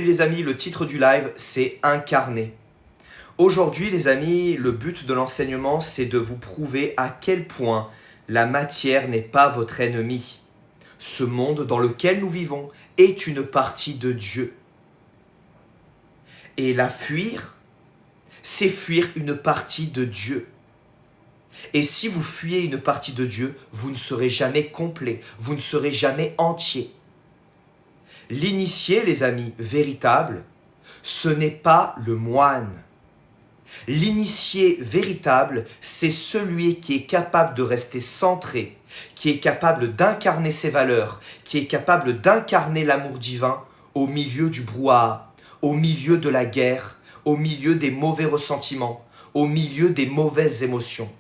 Les amis, le titre du live, c'est « Incarner ». Aujourd'hui, les amis, le but de l'enseignement, c'est de vous prouver à quel point la matière n'est pas votre ennemi. Ce monde dans lequel nous vivons est une partie de Dieu. Et la fuir, c'est fuir une partie de Dieu. Et si vous fuyez une partie de Dieu, vous ne serez jamais complet, vous ne serez jamais entier. L'initié, les amis, véritable, ce n'est pas le moine. L'initié véritable, c'est celui qui est capable de rester centré, qui est capable d'incarner ses valeurs, qui est capable d'incarner l'amour divin au milieu du brouhaha, au milieu de la guerre, au milieu des mauvais ressentiments, au milieu des mauvaises émotions.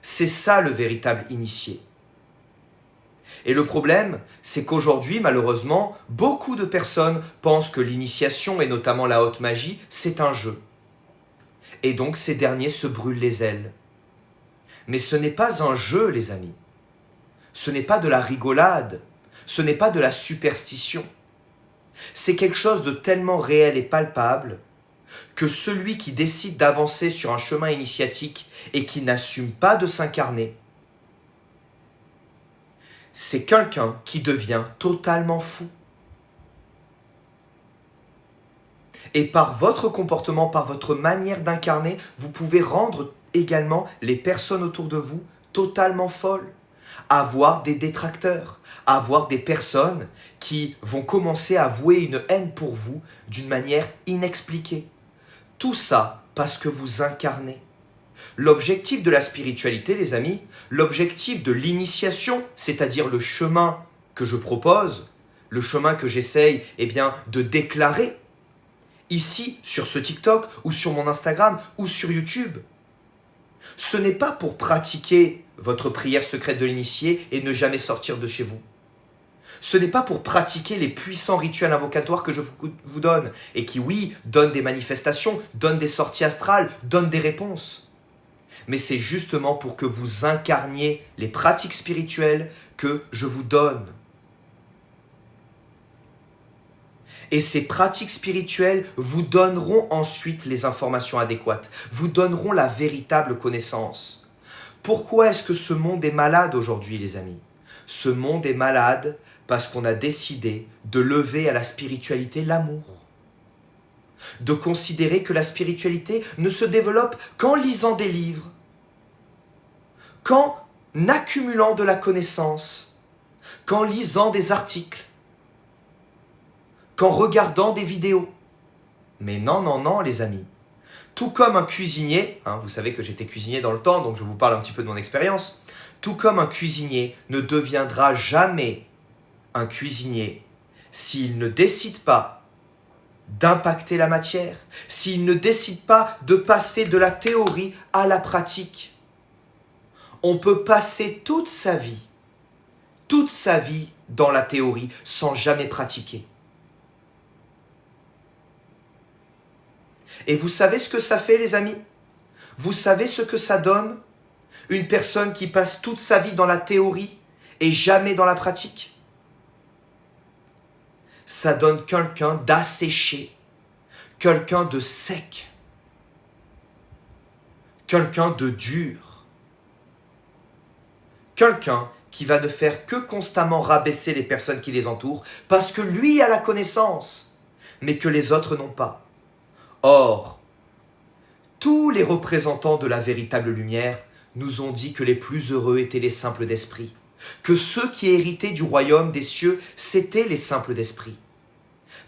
C'est ça le véritable initié. Et le problème, c'est qu'aujourd'hui, malheureusement, beaucoup de personnes pensent que l'initiation, et notamment la haute magie, c'est un jeu. Et donc, ces derniers se brûlent les ailes. Mais ce n'est pas un jeu, les amis. Ce n'est pas de la rigolade. Ce n'est pas de la superstition. C'est quelque chose de tellement réel et palpable que celui qui décide d'avancer sur un chemin initiatique et qui n'assume pas de s'incarner, c'est quelqu'un qui devient totalement fou. Et par votre comportement, par votre manière d'incarner, vous pouvez rendre également les personnes autour de vous totalement folles. Avoir des détracteurs, avoir des personnes qui vont commencer à vouer une haine pour vous d'une manière inexpliquée. Tout ça parce que vous incarnez. L'objectif de la spiritualité, les amis, l'objectif de l'initiation, c'est-à-dire le chemin que je propose, le chemin que j'essaye de déclarer, ici, sur ce TikTok, ou sur mon Instagram, ou sur YouTube, ce n'est pas pour pratiquer votre prière secrète de l'initié et ne jamais sortir de chez vous. Ce n'est pas pour pratiquer les puissants rituels invocatoires que je vous donne et qui, oui, donnent des manifestations, donnent des sorties astrales, donnent des réponses. Mais c'est justement pour que vous incarniez les pratiques spirituelles que je vous donne. Et ces pratiques spirituelles vous donneront ensuite les informations adéquates, vous donneront la véritable connaissance. Pourquoi est-ce que ce monde est malade aujourd'hui, les amis? Ce monde est malade parce qu'on a décidé de lever à la spiritualité l'amour. De considérer que la spiritualité ne se développe qu'en lisant des livres, qu'en accumulant de la connaissance, qu'en lisant des articles, qu'en regardant des vidéos. Mais non, non, non, les amis. Tout comme un cuisinier, vous savez que j'étais cuisinier dans le temps, donc je vous parle un petit peu de mon expérience, tout comme un cuisinier ne deviendra jamais un cuisinier s'il ne décide pas d'impacter la matière, s'il ne décide pas de passer de la théorie à la pratique. On peut passer toute sa vie dans la théorie sans jamais pratiquer. Et vous savez ce que ça fait, les amis? Vous savez ce que ça donne? Une personne qui passe toute sa vie dans la théorie et jamais dans la pratique? Ça donne quelqu'un d'asséché, quelqu'un de sec, quelqu'un de dur, quelqu'un qui va ne faire que constamment rabaisser les personnes qui les entourent parce que lui a la connaissance, mais que les autres n'ont pas. Or, tous les représentants de la véritable lumière nous ont dit que les plus heureux étaient les simples d'esprit, que ceux qui héritaient du royaume des cieux, c'étaient les simples d'esprit.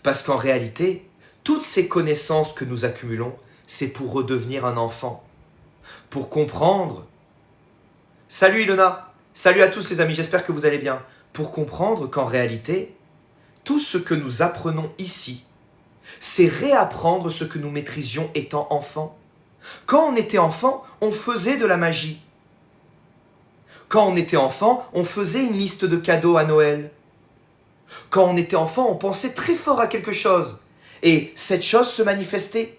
Parce qu'en réalité, toutes ces connaissances que nous accumulons, c'est pour redevenir un enfant, pour comprendre. Salut Ilona, salut à tous les amis, j'espère que vous allez bien. Pour comprendre qu'en réalité, tout ce que nous apprenons ici, c'est réapprendre ce que nous maîtrisions étant enfants. Quand on était enfant, on faisait de la magie. Quand on était enfant, on faisait une liste de cadeaux à Noël. Quand on était enfant, on pensait très fort à quelque chose. Et cette chose se manifestait.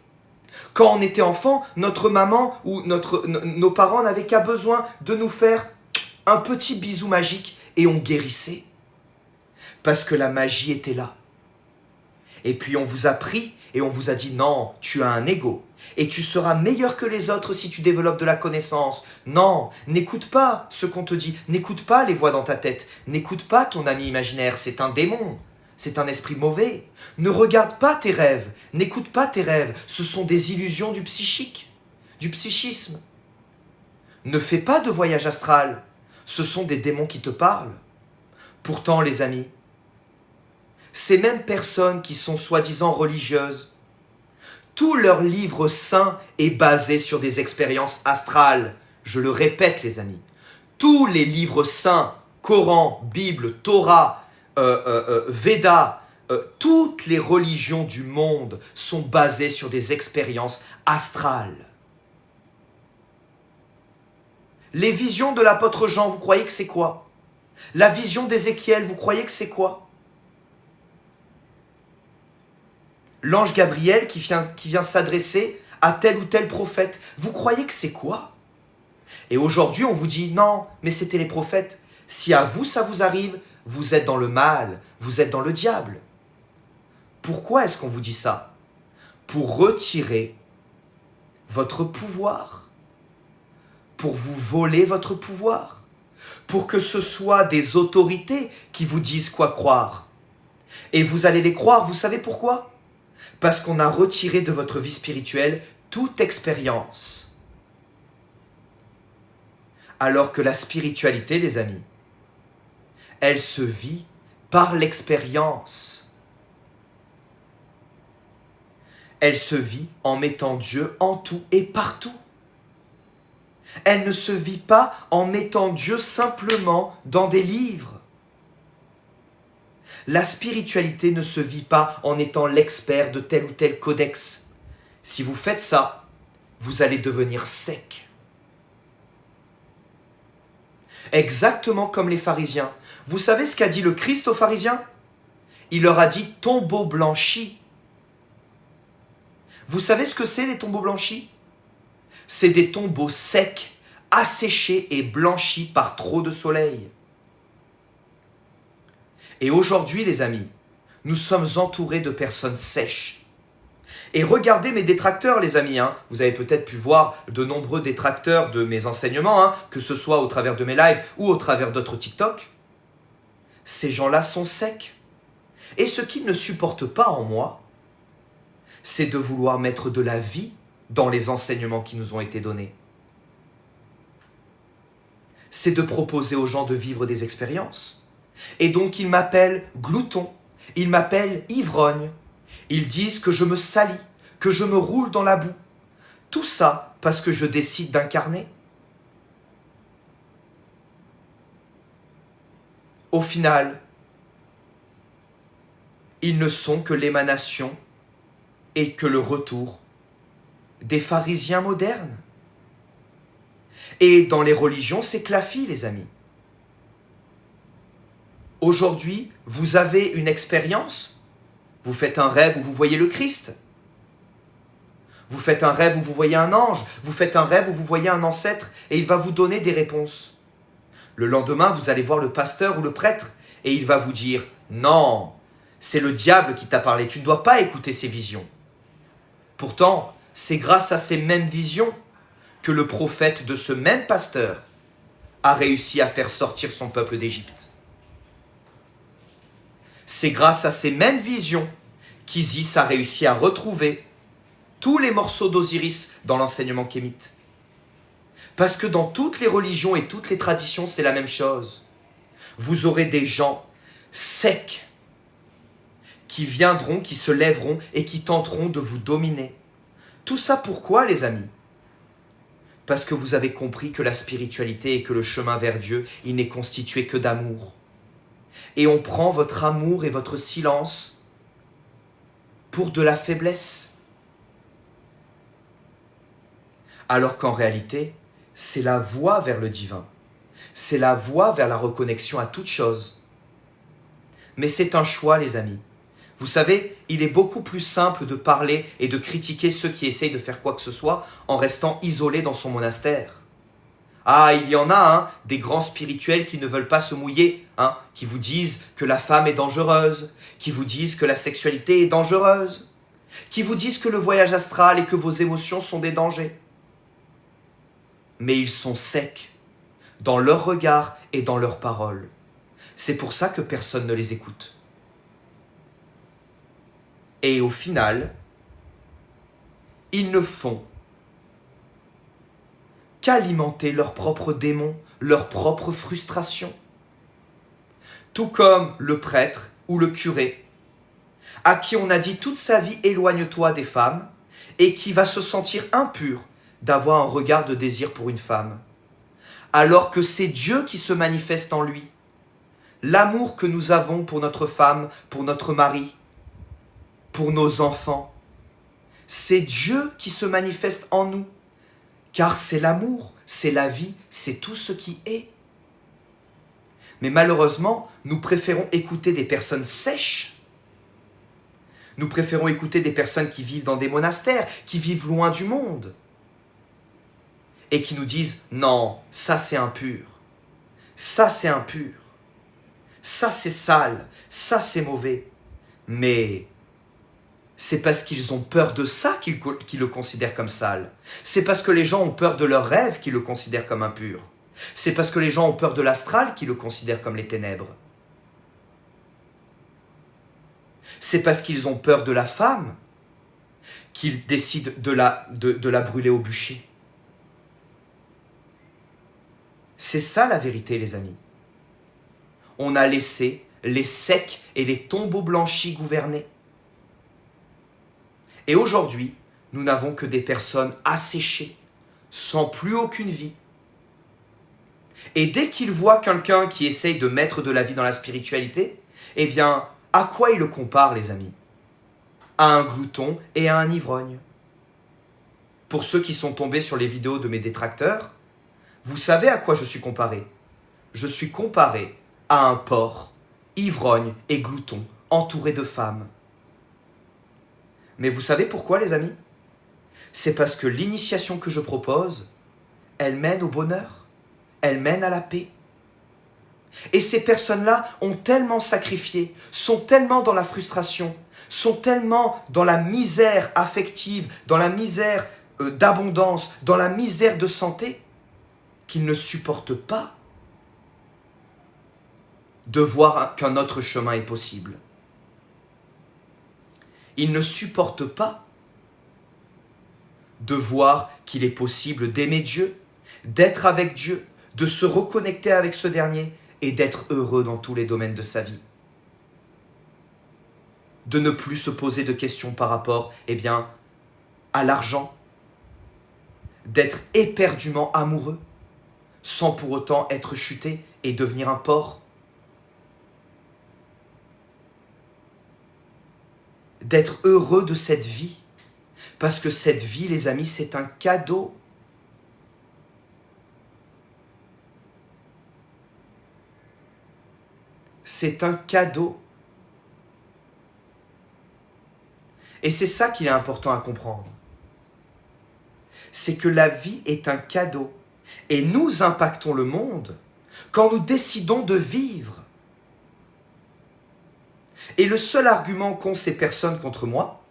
Quand on était enfant, notre maman ou nos parents n'avaient qu'à besoin de nous faire un petit bisou magique et on guérissait. Parce que la magie était là. Et puis on vous a pris et on vous a dit non, tu as un ego. Et tu seras meilleur que les autres si tu développes de la connaissance. Non, n'écoute pas ce qu'on te dit. N'écoute pas les voix dans ta tête. N'écoute pas ton ami imaginaire, c'est un démon. C'est un esprit mauvais. Ne regarde pas tes rêves. N'écoute pas tes rêves. Ce sont des illusions du psychique, du psychisme. Ne fais pas de voyage astral. Ce sont des démons qui te parlent. Pourtant, les amis, ces mêmes personnes qui sont soi-disant religieuses, tout leur livre saint est basé sur des expériences astrales. Je le répète, les amis. Tous les livres saints, Coran, Bible, Torah, Veda, toutes les religions du monde sont basées sur des expériences astrales. Les visions de l'apôtre Jean, vous croyez que c'est quoi? La vision d'Ézéchiel, vous croyez que c'est quoi? L'ange Gabriel qui vient s'adresser à tel ou tel prophète, vous croyez que c'est quoi? Et aujourd'hui, on vous dit, non, mais c'était les prophètes. Si à vous, ça vous arrive, vous êtes dans le mal, vous êtes dans le diable. Pourquoi est-ce qu'on vous dit ça? Pour retirer votre pouvoir, pour vous voler votre pouvoir, pour que ce soit des autorités qui vous disent quoi croire. Et vous allez les croire, vous savez pourquoi? Parce qu'on a retiré de votre vie spirituelle toute expérience. Alors que la spiritualité, les amis, elle se vit par l'expérience. Elle se vit en mettant Dieu en tout et partout. Elle ne se vit pas en mettant Dieu simplement dans des livres. La spiritualité ne se vit pas en étant l'expert de tel ou tel codex. Si vous faites ça, vous allez devenir sec. Exactement comme les pharisiens. Vous savez ce qu'a dit le Christ aux pharisiens? Il leur a dit « tombeau blanchi ». Vous savez ce que c'est les tombeaux blanchis? C'est des tombeaux secs, asséchés et blanchis par trop de soleil. Et aujourd'hui, les amis, nous sommes entourés de personnes sèches. Et regardez mes détracteurs, les amis. Vous avez peut-être pu voir de nombreux détracteurs de mes enseignements, que ce soit au travers de mes lives ou au travers d'autres TikTok. Ces gens-là sont secs. Et ce qu'ils ne supportent pas en moi, c'est de vouloir mettre de la vie dans les enseignements qui nous ont été donnés. C'est de proposer aux gens de vivre des expériences. Et donc ils m'appellent glouton, ils m'appellent ivrogne, ils disent que je me salis, que je me roule dans la boue. Tout ça parce que je décide d'incarner. Au final, ils ne sont que l'émanation et que le retour des pharisiens modernes. Et dans les religions, c'est clafi, les amis. Aujourd'hui, vous avez une expérience, vous faites un rêve où vous voyez le Christ, vous faites un rêve où vous voyez un ange, vous faites un rêve où vous voyez un ancêtre et il va vous donner des réponses. Le lendemain, vous allez voir le pasteur ou le prêtre et il va vous dire « Non, c'est le diable qui t'a parlé, tu ne dois pas écouter ces visions. » Pourtant, c'est grâce à ces mêmes visions que le prophète de ce même pasteur a réussi à faire sortir son peuple d'Égypte. C'est grâce à ces mêmes visions qu'Isis a réussi à retrouver tous les morceaux d'Osiris dans l'enseignement kémite. Parce que dans toutes les religions et toutes les traditions, c'est la même chose. Vous aurez des gens secs qui viendront, qui se lèveront et qui tenteront de vous dominer. Tout ça pourquoi, les amis? Parce que vous avez compris que la spiritualité et que le chemin vers Dieu, il n'est constitué que d'amour. Et on prend votre amour et votre silence pour de la faiblesse. Alors qu'en réalité, c'est la voie vers le divin. C'est la voie vers la reconnexion à toute chose. Mais c'est un choix, les amis. Vous savez, il est beaucoup plus simple de parler et de critiquer ceux qui essayent de faire quoi que ce soit en restant isolés dans son monastère. Ah, il y en a, hein, des grands spirituels qui ne veulent pas se mouiller, hein, qui vous disent que la femme est dangereuse, qui vous disent que la sexualité est dangereuse, qui vous disent que le voyage astral et que vos émotions sont des dangers. Mais ils sont secs dans leur regard et dans leurs paroles. C'est pour ça que personne ne les écoute. Et au final, ils ne font qu'alimenter leurs propres démons, leurs propres frustrations. Tout comme le prêtre ou le curé, à qui on a dit toute sa vie « éloigne-toi des femmes » et qui va se sentir impur d'avoir un regard de désir pour une femme. Alors que c'est Dieu qui se manifeste en lui. L'amour que nous avons pour notre femme, pour notre mari, pour nos enfants, c'est Dieu qui se manifeste en nous. Car c'est l'amour, c'est la vie, c'est tout ce qui est. Mais malheureusement, nous préférons écouter des personnes sèches. Nous préférons écouter des personnes qui vivent dans des monastères, qui vivent loin du monde. Et qui nous disent, non, ça c'est impur. Ça c'est impur. Ça c'est sale. Ça c'est mauvais. Mais c'est parce qu'ils ont peur de ça qu'ils le considèrent comme sale. C'est parce que les gens ont peur de leurs rêves qu'ils le considèrent comme impur. C'est parce que les gens ont peur de l'astral qu'ils le considèrent comme les ténèbres. C'est parce qu'ils ont peur de la femme qu'ils décident de la brûler au bûcher. C'est ça la vérité, les amis. On a laissé les secs et les tombeaux blanchis gouverner. Et aujourd'hui, nous n'avons que des personnes asséchées, sans plus aucune vie. Et dès qu'ils voient quelqu'un qui essaye de mettre de la vie dans la spiritualité, eh bien, à quoi ils le comparent, les amis? À un glouton et à un ivrogne. Pour ceux qui sont tombés sur les vidéos de mes détracteurs, vous savez à quoi je suis comparé? Je suis comparé à un porc, ivrogne et glouton, entouré de femmes. Mais vous savez pourquoi, les amis? C'est parce que l'initiation que je propose, elle mène au bonheur, elle mène à la paix. Et ces personnes-là ont tellement sacrifié, sont tellement dans la frustration, sont tellement dans la misère affective, dans la misère d'abondance, dans la misère de santé, qu'ils ne supportent pas de voir qu'un autre chemin est possible. Ils ne supportent pas de voir qu'il est possible d'aimer Dieu, d'être avec Dieu, de se reconnecter avec ce dernier et d'être heureux dans tous les domaines de sa vie. De ne plus se poser de questions par rapport, à l'argent, d'être éperdument amoureux, sans pour autant être chuté et devenir un porc. D'être heureux de cette vie. Parce que cette vie, les amis, c'est un cadeau. C'est un cadeau. Et c'est ça qu'il est important à comprendre. C'est que la vie est un cadeau. Et nous impactons le monde quand nous décidons de vivre. Et le seul argument qu'ont ces personnes contre moi,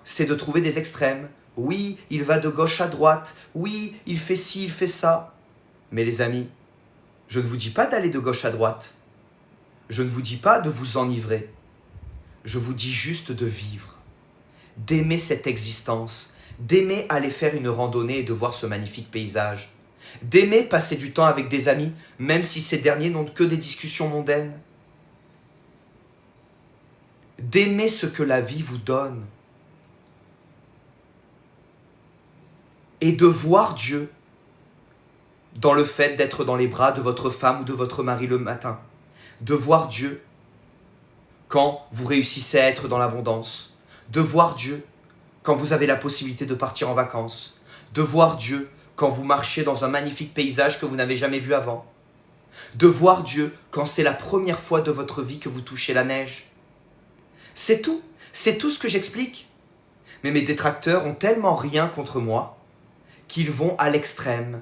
c'est de trouver des extrêmes. Oui, il va de gauche à droite. Oui, il fait ci, il fait ça. Mais les amis, je ne vous dis pas d'aller de gauche à droite. Je ne vous dis pas de vous enivrer. Je vous dis juste de vivre, d'aimer cette existence, d'aimer aller faire une randonnée et de voir ce magnifique paysage, d'aimer passer du temps avec des amis, même si ces derniers n'ont que des discussions mondaines, d'aimer ce que la vie vous donne et de voir Dieu dans le fait d'être dans les bras de votre femme ou de votre mari le matin, de voir Dieu quand vous réussissez à être dans l'abondance, de voir Dieu quand vous avez la possibilité de partir en vacances, de voir Dieu quand vous marchez dans un magnifique paysage que vous n'avez jamais vu avant, de voir Dieu quand c'est la première fois de votre vie que vous touchez la neige. C'est tout ce que j'explique. Mais mes détracteurs ont tellement rien contre moi qu'ils vont à l'extrême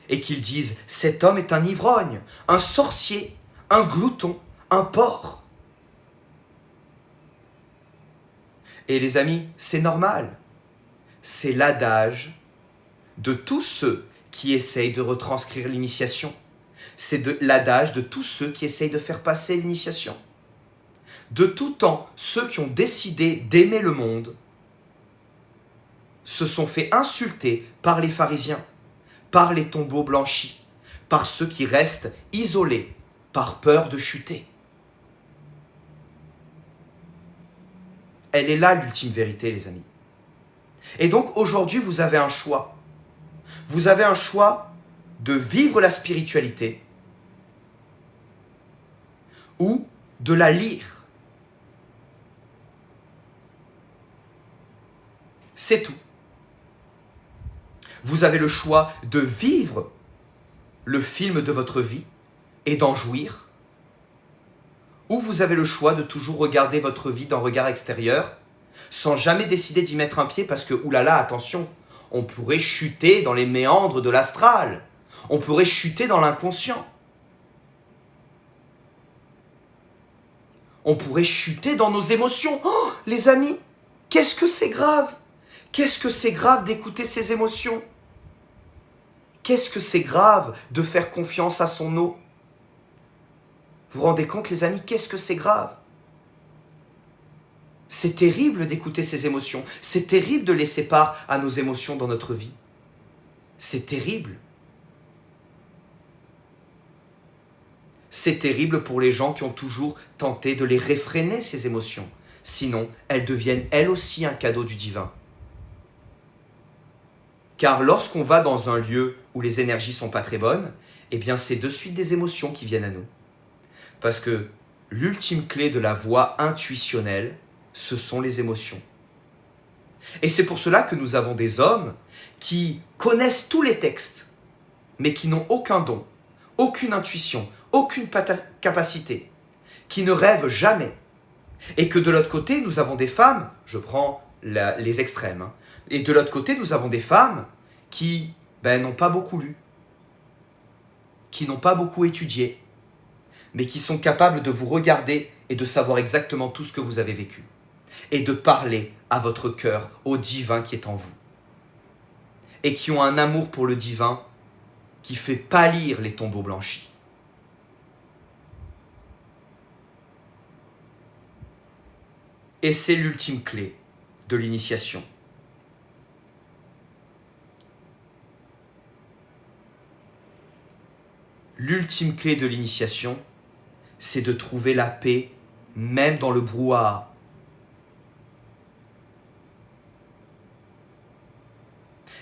et qu'ils disent « cet homme est un ivrogne, un sorcier, un glouton, un porc ». Et les amis, c'est normal. C'est l'adage de tous ceux qui essayent de retranscrire l'initiation. C'est l'adage de tous ceux qui essayent de faire passer l'initiation. De tout temps, ceux qui ont décidé d'aimer le monde se sont fait insulter par les pharisiens, par les tombeaux blanchis, par ceux qui restent isolés, par peur de chuter. Elle est là l'ultime vérité, les amis. Et donc aujourd'hui, vous avez un choix. Vous avez un choix de vivre la spiritualité ou de la lire. C'est tout. Vous avez le choix de vivre le film de votre vie et d'en jouir, ou vous avez le choix de toujours regarder votre vie d'un regard extérieur sans jamais décider d'y mettre un pied parce que, oulala, attention, on pourrait chuter dans les méandres de l'astral, on pourrait chuter dans l'inconscient, on pourrait chuter dans nos émotions. Oh, les amis, qu'est-ce que c'est grave? Qu'est-ce que c'est grave d'écouter ses émotions? Qu'est-ce que c'est grave de faire confiance à son eau? Vous vous rendez compte, les amis, qu'est-ce que c'est grave? C'est terrible d'écouter ses émotions. C'est terrible de laisser part à nos émotions dans notre vie. C'est terrible. C'est terrible pour les gens qui ont toujours tenté de les réfréner, ces émotions. Sinon, elles deviennent elles aussi un cadeau du divin. Car lorsqu'on va dans un lieu où les énergies sont pas très bonnes, eh bien c'est de suite des émotions qui viennent à nous. Parce que l'ultime clé de la voie intuitionnelle, ce sont les émotions. Et c'est pour cela que nous avons des hommes qui connaissent tous les textes, mais qui n'ont aucun don, aucune intuition, aucune capacité, qui ne rêvent jamais. Et que de l'autre côté, nous avons des femmes, je prends les extrêmes, hein, et de l'autre côté, nous avons des femmes qui n'ont pas beaucoup lu, qui n'ont pas beaucoup étudié, mais qui sont capables de vous regarder et de savoir exactement tout ce que vous avez vécu, et de parler à votre cœur, au divin qui est en vous, et qui ont un amour pour le divin qui fait pâlir les tombeaux blanchis. Et c'est l'ultime clé de l'initiation. L'ultime clé de l'initiation, c'est de trouver la paix même dans le brouhaha.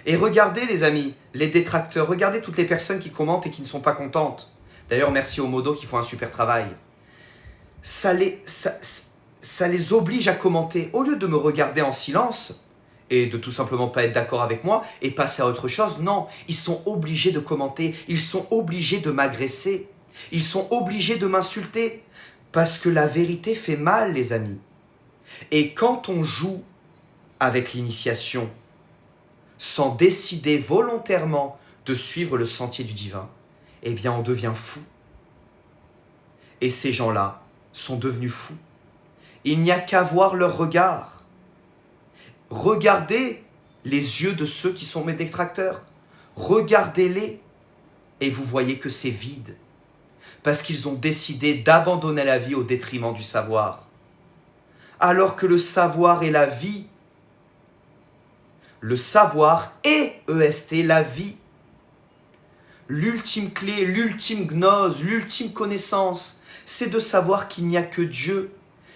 Et regardez les amis, les détracteurs, regardez toutes les personnes qui commentent et qui ne sont pas contentes. D'ailleurs, merci aux modos qui font un super travail. Ça les oblige à commenter. Au lieu de me regarder en silence et de tout simplement pas être d'accord avec moi et passer à autre chose, non, ils sont obligés de commenter, ils sont obligés de m'agresser, ils sont obligés de m'insulter parce que la vérité fait mal, les amis. Et quand on joue avec l'initiation sans décider volontairement de suivre le sentier du divin, eh bien on devient fou. Et ces gens-là sont devenus fous. Il n'y a qu'à voir leur regard. Regardez les yeux de ceux qui sont mes détracteurs. Regardez-les et vous voyez que c'est vide. Parce qu'ils ont décidé d'abandonner la vie au détriment du savoir. Alors que le savoir est la vie. Le savoir est, EST, la vie. L'ultime clé, l'ultime gnose, l'ultime connaissance, c'est de savoir qu'il n'y a que Dieu,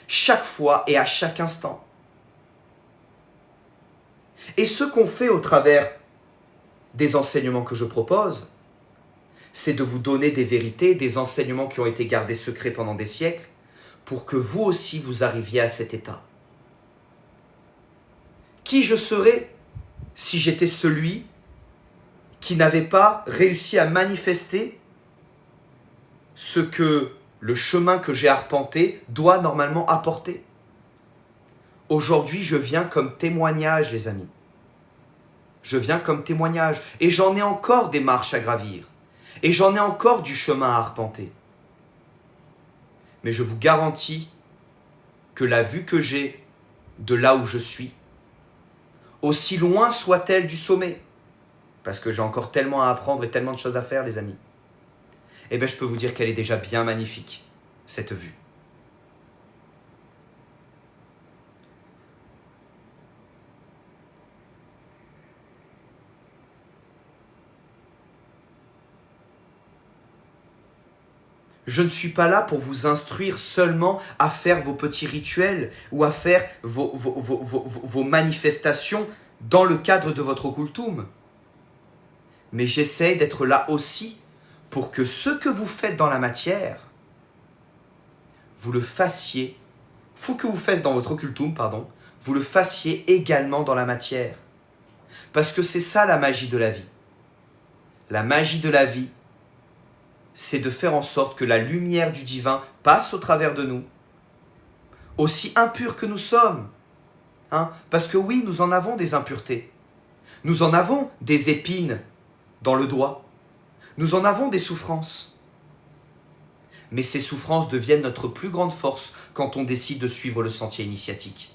chaque fois et à chaque instant. Et ce qu'on fait au travers des enseignements que je propose, c'est de vous donner des vérités, des enseignements qui ont été gardés secrets pendant des siècles, pour que vous aussi vous arriviez à cet état. Qui je serais si j'étais celui qui n'avait pas réussi à manifester ce que le chemin que j'ai arpenté doit normalement apporter? Aujourd'hui, je viens comme témoignage, les amis. Je viens comme témoignage. Et j'en ai encore des marches à gravir. Et j'en ai encore du chemin à arpenter. Mais je vous garantis que la vue que j'ai de là où je suis, aussi loin soit-elle du sommet, parce que j'ai encore tellement à apprendre et tellement de choses à faire, les amis, eh bien je peux vous dire qu'elle est déjà bien magnifique, cette vue. Je ne suis pas là pour vous instruire seulement à faire vos petits rituels ou à faire vos manifestations dans le cadre de votre occultum. Mais j'essaie d'être là aussi pour que ce que vous faites dans la matière, vous le fassiez, faut que vous faites dans votre occultum, pardon, vous le fassiez également dans la matière. Parce que c'est ça la magie de la vie. La magie de la vie, c'est de faire en sorte que la lumière du divin passe au travers de nous, aussi impurs que nous sommes. Parce que oui, nous en avons des impuretés. Nous en avons des épines dans le doigt. Nous en avons des souffrances. Mais ces souffrances deviennent notre plus grande force quand on décide de suivre le sentier initiatique.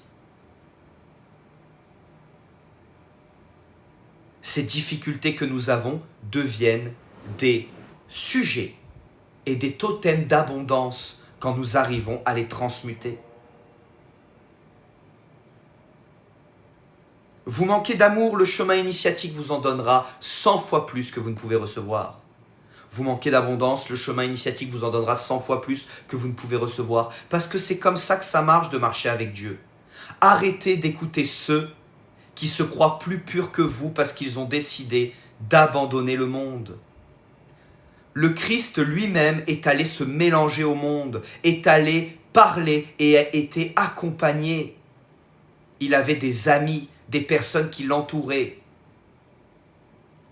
Ces difficultés que nous avons deviennent des sujets et des totems d'abondance quand nous arrivons à les transmuter. Vous manquez d'amour, le chemin initiatique vous en donnera 100 fois plus que vous ne pouvez recevoir. Vous manquez d'abondance, le chemin initiatique vous en donnera 100 fois plus que vous ne pouvez recevoir. Parce que c'est comme ça que ça marche de marcher avec Dieu. Arrêtez d'écouter ceux qui se croient plus purs que vous parce qu'ils ont décidé d'abandonner le monde. Le Christ lui-même est allé se mélanger au monde, est allé parler et a été accompagné. Il avait des amis, des personnes qui l'entouraient.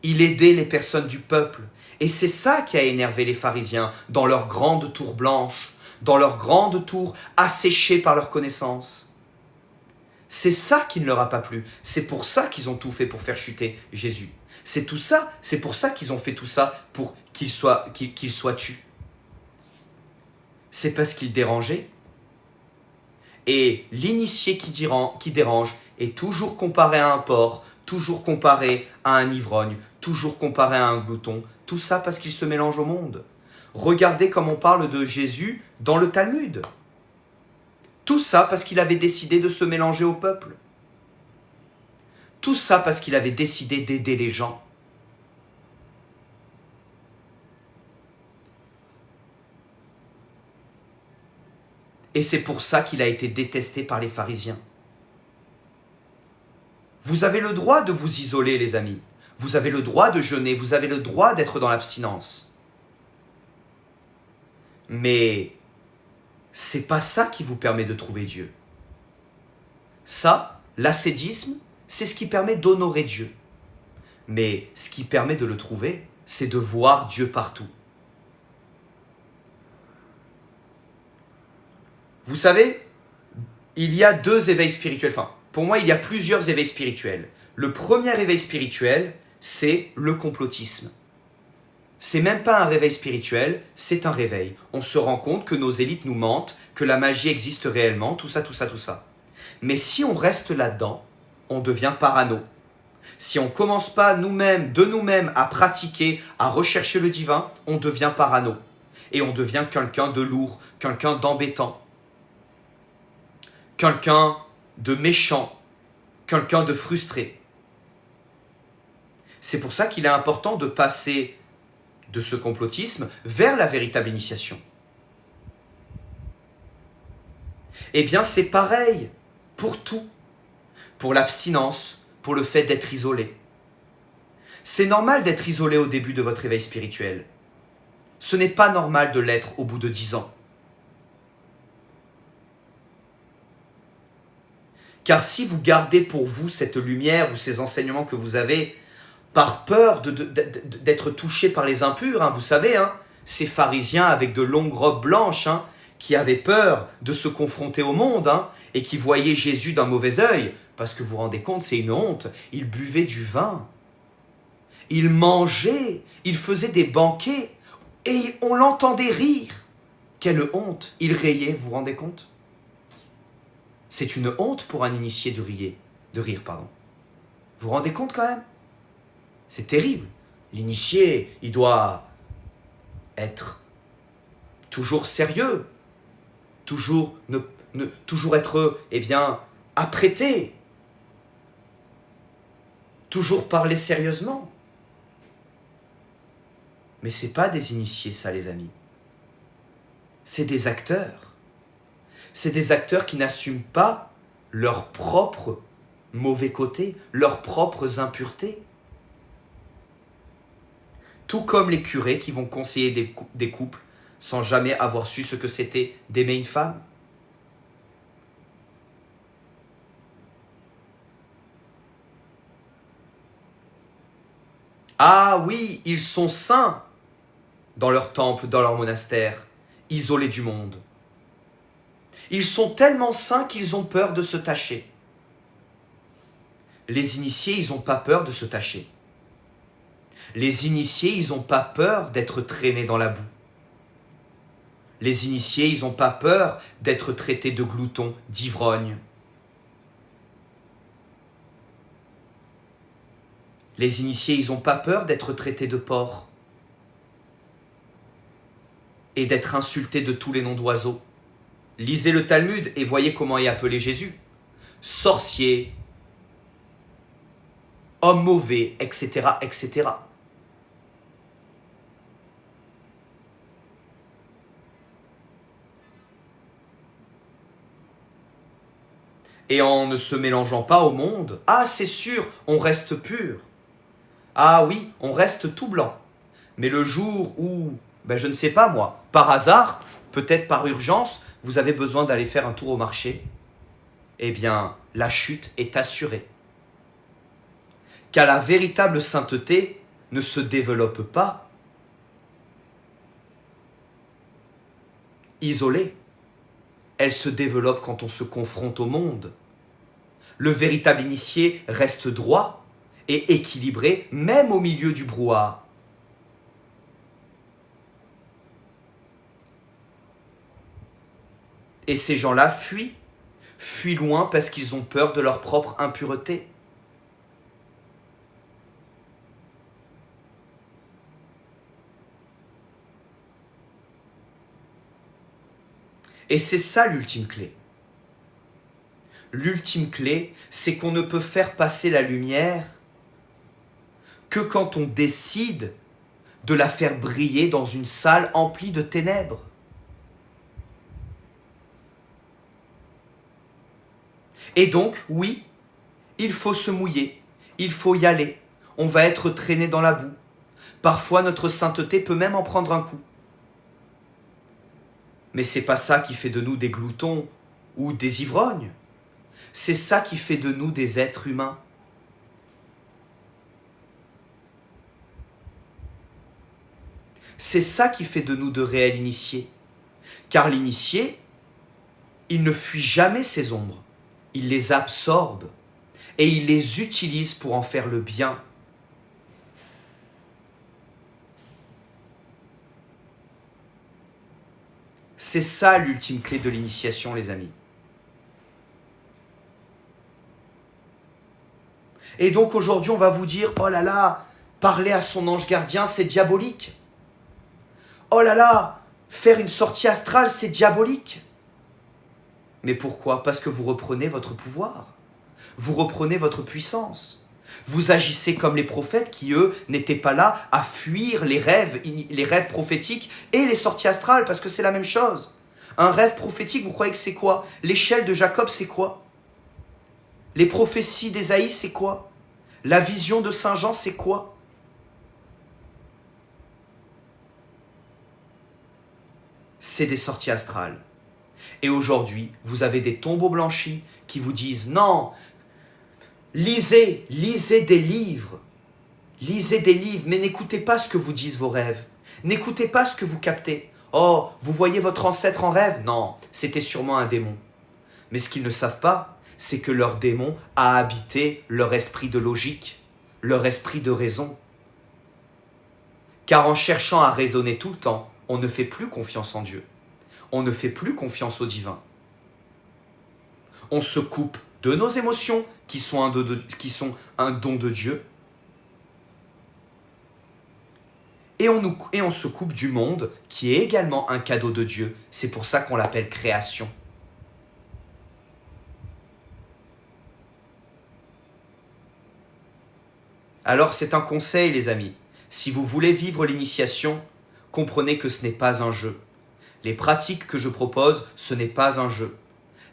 Il aidait les personnes du peuple. Et c'est ça qui a énervé les pharisiens dans leur grande tour blanche, dans leur grande tour asséchée par leur connaissance. C'est ça qui ne leur a pas plu. C'est pour ça qu'ils ont tout fait pour faire chuter Jésus. C'est tout ça, c'est pour ça qu'ils ont fait tout ça pour qu'il soit tu. C'est parce qu'il dérangeait. Et l'initié qui dérange est toujours comparé à un porc, toujours comparé à un ivrogne, toujours comparé à un glouton. Tout ça parce qu'il se mélange au monde. Regardez comme on parle de Jésus dans le Talmud. Tout ça parce qu'il avait décidé de se mélanger au peuple. Tout ça parce qu'il avait décidé d'aider les gens. Et c'est pour ça qu'il a été détesté par les pharisiens. Vous avez le droit de vous isoler, les amis. Vous avez le droit de jeûner, vous avez le droit d'être dans l'abstinence. Mais c'est pas ça qui vous permet de trouver Dieu. Ça, l'ascétisme, c'est ce qui permet d'honorer Dieu. Mais ce qui permet de le trouver, c'est de voir Dieu partout. Vous savez, il y a deux éveils spirituels. Enfin, pour moi, il y a plusieurs éveils spirituels. Le premier éveil spirituel, c'est le complotisme. C'est même pas un réveil spirituel, c'est un réveil. On se rend compte que nos élites nous mentent, que la magie existe réellement, tout ça, tout ça, tout ça. Mais si on reste là-dedans, on devient parano. Si on ne commence pas de nous-mêmes à pratiquer, à rechercher le divin, on devient parano. Et on devient quelqu'un de lourd, quelqu'un d'embêtant, quelqu'un de méchant, quelqu'un de frustré. C'est pour ça qu'il est important de passer de ce complotisme vers la véritable initiation. Eh bien, c'est pareil pour tout. Pour l'abstinence, pour le fait d'être isolé. C'est normal d'être isolé au début de votre éveil spirituel. Ce n'est pas normal de l'être au bout de 10 ans. Car si vous gardez pour vous cette lumière ou ces enseignements que vous avez, par peur d'être touché par les impurs, vous savez, ces pharisiens avec de longues robes blanches, qui avaient peur de se confronter au monde, hein, et qui voyaient Jésus d'un mauvais œil, parce que vous vous rendez compte, c'est une honte, ils buvaient du vin, ils mangeaient, ils faisaient des banquets, et on l'entendait rire. Quelle honte, il riait, vous vous rendez compte? C'est une honte pour un initié de rire. Vous vous rendez compte quand même? C'est terrible. L'initié, il doit être toujours sérieux, toujours être, apprêté, toujours parler sérieusement. Mais ce n'est pas des initiés, ça, les amis. C'est des acteurs. C'est des acteurs qui n'assument pas leurs propres mauvais côtés, leurs propres impuretés. Tout comme les curés qui vont conseiller des couples sans jamais avoir su ce que c'était d'aimer une femme. Ah oui, ils sont saints dans leur temple, dans leur monastère, isolés du monde. Ils sont tellement saints qu'ils ont peur de se tacher. Les initiés, ils n'ont pas peur de se tacher. Les initiés, ils n'ont pas peur d'être traînés dans la boue. Les initiés, ils n'ont pas peur d'être traités de gloutons, d'ivrognes. Les initiés, ils n'ont pas peur d'être traités de porcs et d'être insultés de tous les noms d'oiseaux. Lisez le Talmud et voyez comment est appelé Jésus. Sorcier, homme mauvais, etc., etc. Et en ne se mélangeant pas au monde, ah c'est sûr, on reste pur. Ah oui, on reste tout blanc. Mais le jour où, je ne sais pas moi, par hasard, peut-être par urgence, vous avez besoin d'aller faire un tour au marché, eh bien, la chute est assurée. Car la véritable sainteté ne se développe pas isolée. Elle se développe quand on se confronte au monde. Le véritable initié reste droit et équilibré, même au milieu du brouhaha. Et ces gens-là fuient loin parce qu'ils ont peur de leur propre impureté. Et c'est ça l'ultime clé. L'ultime clé, c'est qu'on ne peut faire passer la lumière que quand on décide de la faire briller dans une salle emplie de ténèbres. Et donc, oui, il faut se mouiller, il faut y aller. On va être traîné dans la boue. Parfois, notre sainteté peut même en prendre un coup. Mais c'est pas ça qui fait de nous des gloutons ou des ivrognes. C'est ça qui fait de nous des êtres humains. C'est ça qui fait de nous de réels initiés. Car l'initié, il ne fuit jamais ses ombres. Il les absorbe et il les utilise pour en faire le bien. C'est ça l'ultime clé de l'initiation, les amis. Et donc aujourd'hui, on va vous dire, oh là là, parler à son ange gardien, c'est diabolique. Oh là là, faire une sortie astrale, c'est diabolique. Mais pourquoi? Parce que vous reprenez votre pouvoir. Vous reprenez votre puissance. Vous agissez comme les prophètes qui, eux, n'étaient pas là à fuir les rêves prophétiques et les sorties astrales, parce que c'est la même chose. Un rêve prophétique, vous croyez que c'est quoi? L'échelle de Jacob, c'est quoi? Les prophéties d'Ésaïe, c'est quoi? La vision de Saint Jean, c'est quoi? C'est des sorties astrales. Et aujourd'hui, vous avez des tombeaux blanchis qui vous disent « Non, lisez des livres. Lisez des livres, mais n'écoutez pas ce que vous disent vos rêves. N'écoutez pas ce que vous captez. Oh, vous voyez votre ancêtre en rêve? Non, c'était sûrement un démon. Mais ce qu'ils ne savent pas, c'est que leur démon a habité leur esprit de logique, leur esprit de raison. Car en cherchant à raisonner tout le temps, on ne fait plus confiance en Dieu. On ne fait plus confiance au divin. On se coupe de nos émotions, qui sont un don de Dieu. Et on se coupe du monde, qui est également un cadeau de Dieu. C'est pour ça qu'on l'appelle création. Alors c'est un conseil, les amis. Si vous voulez vivre l'initiation, comprenez que ce n'est pas un jeu. Les pratiques que je propose, ce n'est pas un jeu.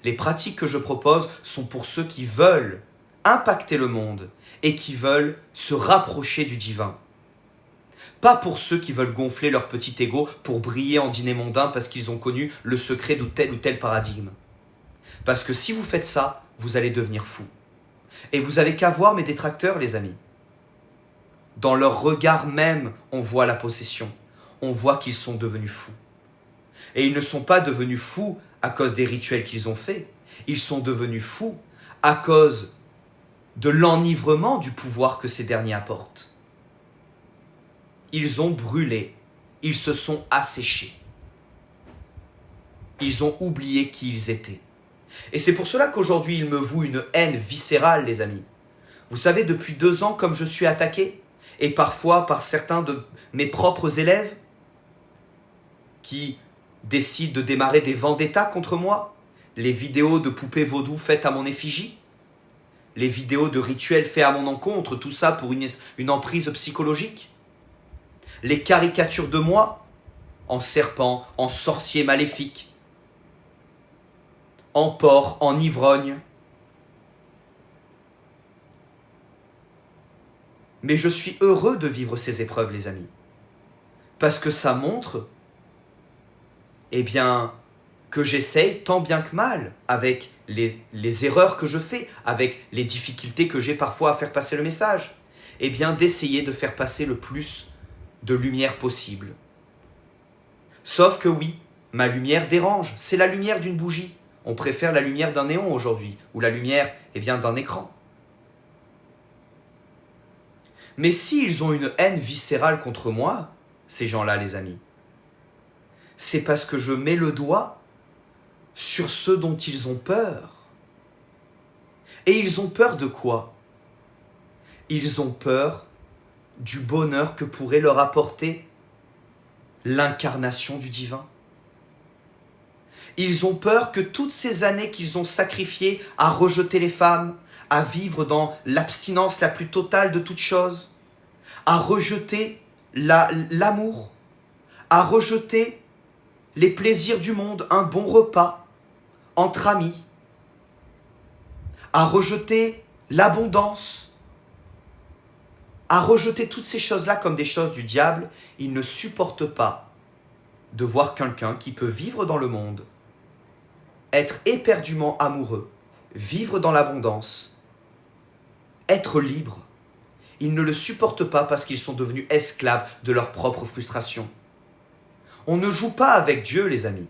Les pratiques que je propose sont pour ceux qui veulent impacter le monde et qui veulent se rapprocher du divin. Pas pour ceux qui veulent gonfler leur petit ego pour briller en dîner mondain parce qu'ils ont connu le secret de tel ou tel paradigme. Parce que si vous faites ça, vous allez devenir fou. Et vous avez qu'à voir mes détracteurs, les amis. Dans leur regard même, on voit la possession. On voit qu'ils sont devenus fous. Et ils ne sont pas devenus fous à cause des rituels qu'ils ont faits. Ils sont devenus fous à cause de l'enivrement du pouvoir que ces derniers apportent. Ils ont brûlé. Ils se sont asséchés. Ils ont oublié qui ils étaient. Et c'est pour cela qu'aujourd'hui, ils me vouent une haine viscérale, les amis. Vous savez, depuis 2 ans, comme je suis attaqué, et parfois par certains de mes propres élèves qui décident de démarrer des vendettas contre moi, les vidéos de poupées vaudou faites à mon effigie, les vidéos de rituels faits à mon encontre, tout ça pour une emprise psychologique, les caricatures de moi en serpent, en sorcier maléfique, en porc, en ivrogne. Mais je suis heureux de vivre ces épreuves, les amis. Parce que ça montre, eh bien, que j'essaye tant bien que mal, avec les erreurs que je fais, avec les difficultés que j'ai parfois à faire passer le message, eh bien, d'essayer de faire passer le plus de lumière possible. Sauf que oui, ma lumière dérange. C'est la lumière d'une bougie. On préfère la lumière d'un néon aujourd'hui, ou la lumière, eh bien, d'un écran. Mais s'ils ont une haine viscérale contre moi, ces gens-là, les amis, c'est parce que je mets le doigt sur ceux dont ils ont peur. Et ils ont peur de quoi? Ils ont peur du bonheur que pourrait leur apporter l'incarnation du divin. Ils ont peur que toutes ces années qu'ils ont sacrifiées à rejeter les femmes, à vivre dans l'abstinence la plus totale de toutes choses, à rejeter l'amour, à rejeter les plaisirs du monde, un bon repas entre amis, à rejeter l'abondance, à rejeter toutes ces choses-là comme des choses du diable. Ils ne supportent pas de voir quelqu'un qui peut vivre dans le monde, être éperdument amoureux, vivre dans l'abondance, être libre. Ils ne le supportent pas parce qu'ils sont devenus esclaves de leur propre frustration. On ne joue pas avec Dieu, les amis.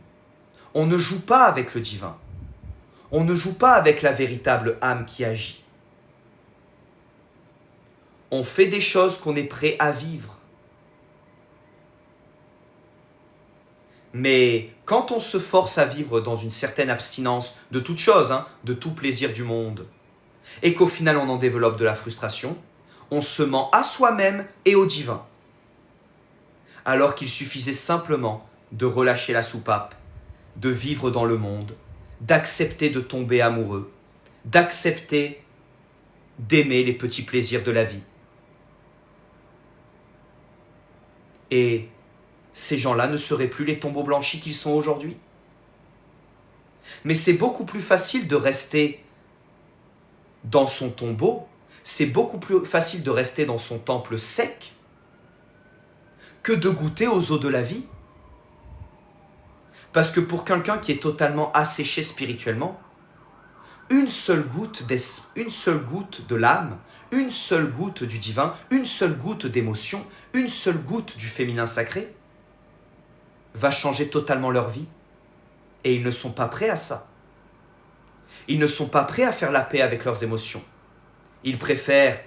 On ne joue pas avec le divin. On ne joue pas avec la véritable âme qui agit. On fait des choses qu'on est prêt à vivre. Mais quand on se force à vivre dans une certaine abstinence de toute chose, de tout plaisir du monde, et qu'au final on en développe de la frustration, on se ment à soi-même et au divin. Alors qu'il suffisait simplement de relâcher la soupape, de vivre dans le monde, d'accepter de tomber amoureux, d'accepter d'aimer les petits plaisirs de la vie. Et ces gens-là ne seraient plus les tombeaux blanchis qu'ils sont aujourd'hui. Mais c'est beaucoup plus facile de rester dans son tombeau, c'est beaucoup plus facile de rester dans son temple sec que de goûter aux eaux de la vie. Parce que pour quelqu'un qui est totalement asséché spirituellement, une seule goutte de l'âme, une seule goutte du divin, une seule goutte d'émotion, une seule goutte du féminin sacré, va changer totalement leur vie. Et ils ne sont pas prêts à ça. Ils ne sont pas prêts à faire la paix avec leurs émotions. Ils préfèrent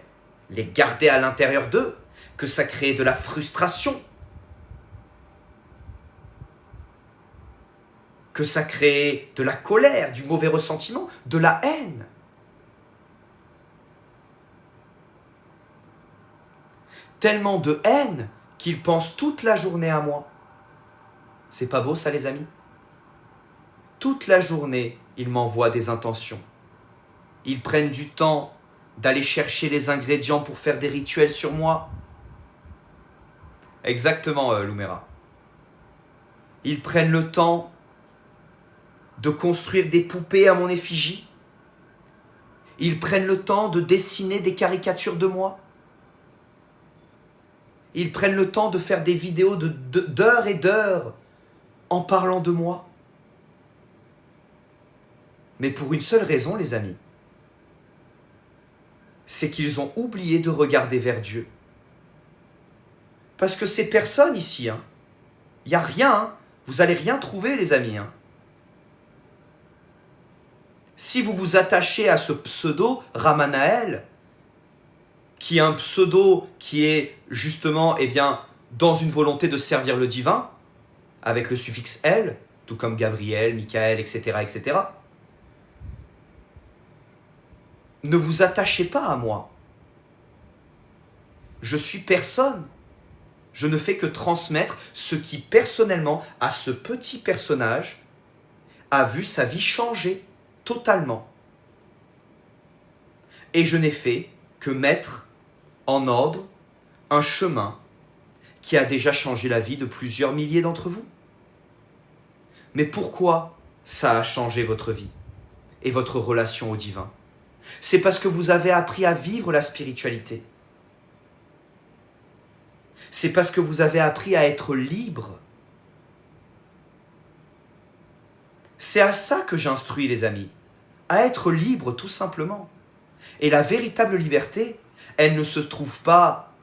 les garder à l'intérieur d'eux, que ça crée de la frustration, que ça crée de la colère, du mauvais ressentiment, de la haine. Tellement de haine qu'ils pensent toute la journée à moi. C'est pas beau ça les amis? Toute la journée, ils m'envoient des intentions. Ils prennent du temps d'aller chercher les ingrédients pour faire des rituels sur moi. Exactement, Lumera. Ils prennent le temps de construire des poupées à mon effigie. Ils prennent le temps de dessiner des caricatures de moi. Ils prennent le temps de faire des vidéos d'heures et d'heures en parlant de moi. Mais pour une seule raison, les amis. C'est qu'ils ont oublié de regarder vers Dieu. Parce que ces personnes ici, il n'y a rien, vous n'allez rien trouver les amis. Si vous vous attachez à ce pseudo Ramanaël, qui est un pseudo qui est justement dans une volonté de servir le divin, avec le suffixe L, tout comme Gabriel, Michael, etc., etc., ne vous attachez pas à moi. Je suis personne. Je ne fais que transmettre ce qui, personnellement, à ce petit personnage, a vu sa vie changer totalement. Et je n'ai fait que mettre en ordre un chemin qui a déjà changé la vie de plusieurs milliers d'entre vous. Mais pourquoi ça a changé votre vie et votre relation au divin? C'est parce que vous avez appris à vivre la spiritualité. C'est parce que vous avez appris à être libre. C'est à ça que j'instruis les amis, à être libre tout simplement. Et la véritable liberté, elle ne se trouve pas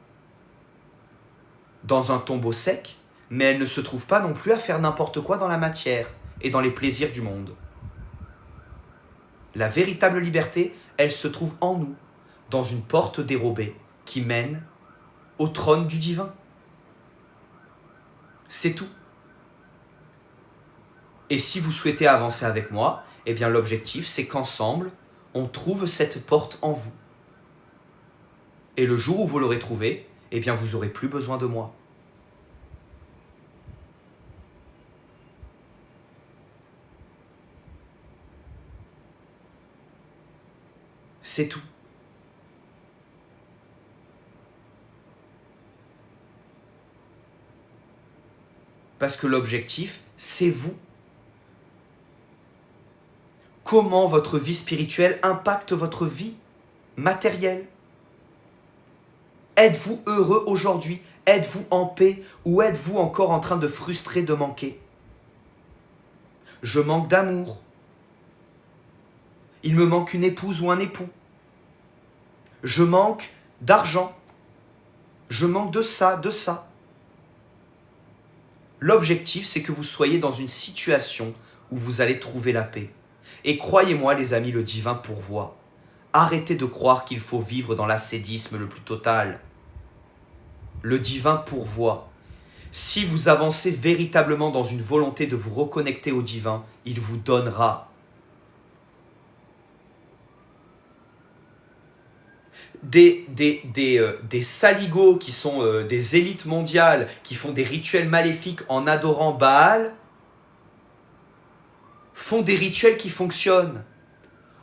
dans un tombeau sec, mais elle ne se trouve pas non plus à faire n'importe quoi dans la matière et dans les plaisirs du monde. La véritable liberté, elle se trouve en nous, dans une porte dérobée qui mène au trône du divin. C'est tout. Et si vous souhaitez avancer avec moi, eh bien l'objectif, c'est qu'ensemble, on trouve cette porte en vous. Et le jour où vous l'aurez trouvée, eh bien vous n'aurez plus besoin de moi. C'est tout. Parce que l'objectif, c'est vous. Comment votre vie spirituelle impacte votre vie matérielle? Êtes-vous heureux aujourd'hui? Êtes-vous en paix? Ou êtes-vous encore en train de frustrer, de manquer? Je manque d'amour. Il me manque une épouse ou un époux. Je manque d'argent. Je manque de ça, de ça. L'objectif, c'est que vous soyez dans une situation où vous allez trouver la paix. Et croyez-moi, les amis, le divin pourvoit. Arrêtez de croire qu'il faut vivre dans l'ascétisme le plus total. Le divin pourvoit. Si vous avancez véritablement dans une volonté de vous reconnecter au divin, il vous donnera. Des saligots qui sont des élites mondiales, qui font des rituels maléfiques en adorant Baal, font des rituels qui fonctionnent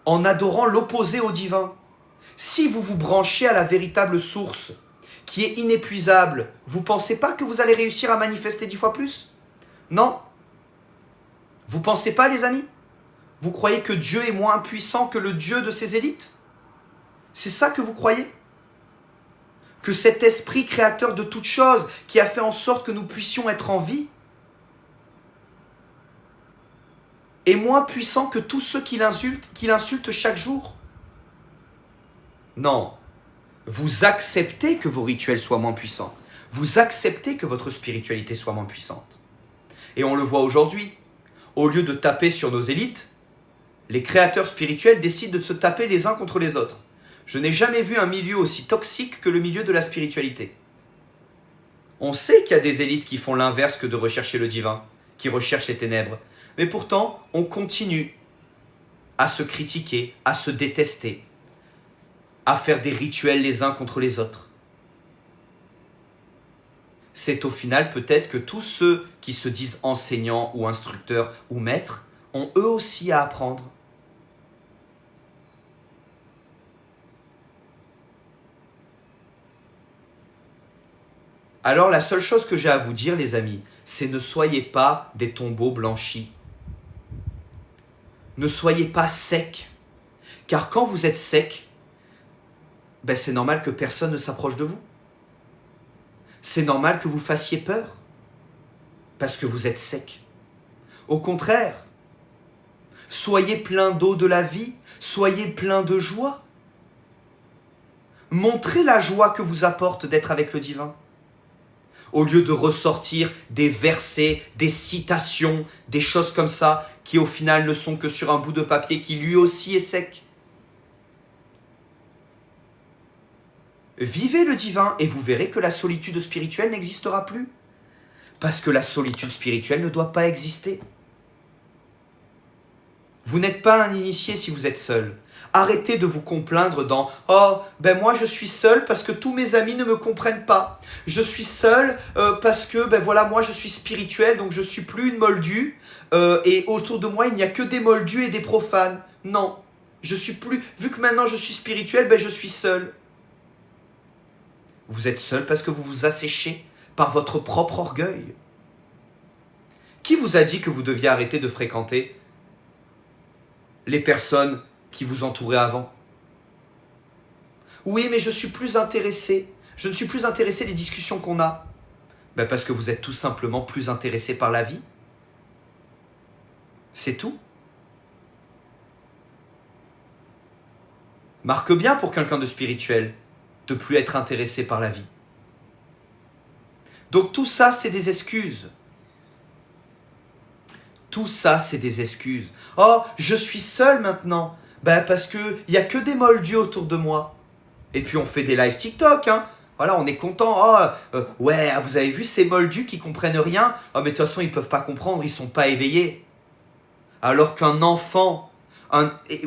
en adorant l'opposé au divin. Si vous vous branchez à la véritable source, qui est inépuisable, vous ne pensez pas que vous allez réussir à manifester 10 fois plus? Non. Vous ne pensez pas, les amis? Vous croyez que Dieu est moins puissant que le Dieu de ces élites? C'est ça que vous croyez? Que cet esprit créateur de toutes choses, qui a fait en sorte que nous puissions être en vie, est moins puissant que tous ceux qui l'insultent chaque jour? Non. Vous acceptez que vos rituels soient moins puissants. Vous acceptez que votre spiritualité soit moins puissante. Et on le voit aujourd'hui. Au lieu de taper sur nos élites, les créateurs spirituels décident de se taper les uns contre les autres. Je n'ai jamais vu un milieu aussi toxique que le milieu de la spiritualité. On sait qu'il y a des élites qui font l'inverse que de rechercher le divin, qui recherchent les ténèbres. Mais pourtant, on continue à se critiquer, à se détester, à faire des rituels les uns contre les autres. C'est au final peut-être que tous ceux qui se disent enseignants ou instructeurs ou maîtres ont eux aussi à apprendre. Alors la seule chose que j'ai à vous dire, les amis, c'est ne soyez pas des tombeaux blanchis. Ne soyez pas secs. Car quand vous êtes sec, c'est normal que personne ne s'approche de vous. C'est normal que vous fassiez peur. Parce que vous êtes sec. Au contraire, soyez plein d'eau de la vie, soyez plein de joie. Montrez la joie que vous apporte d'être avec le divin. Au lieu de ressortir des versets, des citations, des choses comme ça, qui au final ne sont que sur un bout de papier qui lui aussi est sec. Vivez le divin et vous verrez que la solitude spirituelle n'existera plus. Parce que la solitude spirituelle ne doit pas exister. Vous n'êtes pas un initié si vous êtes seul. Arrêtez de vous complaindre dans « Oh, moi je suis seul parce que tous mes amis ne me comprennent pas. Je suis seul parce que moi je suis spirituel donc je suis plus une moldue et autour de moi il n'y a que des moldus et des profanes. Non, je suis plus... Vu que maintenant je suis spirituel, je suis seul. » Vous êtes seul parce que vous vous asséchez par votre propre orgueil. Qui vous a dit que vous deviez arrêter de fréquenter les personnes qui vous entouraient avant? Oui, mais je suis plus intéressé. Je ne suis plus intéressé des discussions qu'on a. Parce que vous êtes tout simplement plus intéressé par la vie. C'est tout. Marque bien pour quelqu'un de spirituel de plus être intéressé par la vie. Donc tout ça, c'est des excuses. Tout ça, c'est des excuses. Oh, je suis seul maintenant. Parce qu'il n'y a que des moldus autour de moi. Et puis on fait des lives TikTok, hein. Voilà, on est content. Oh, ouais, vous avez vu ces moldus qui comprennent rien? Oh, mais de toute façon, ils ne peuvent pas comprendre, ils ne sont pas éveillés. Alors qu'un enfant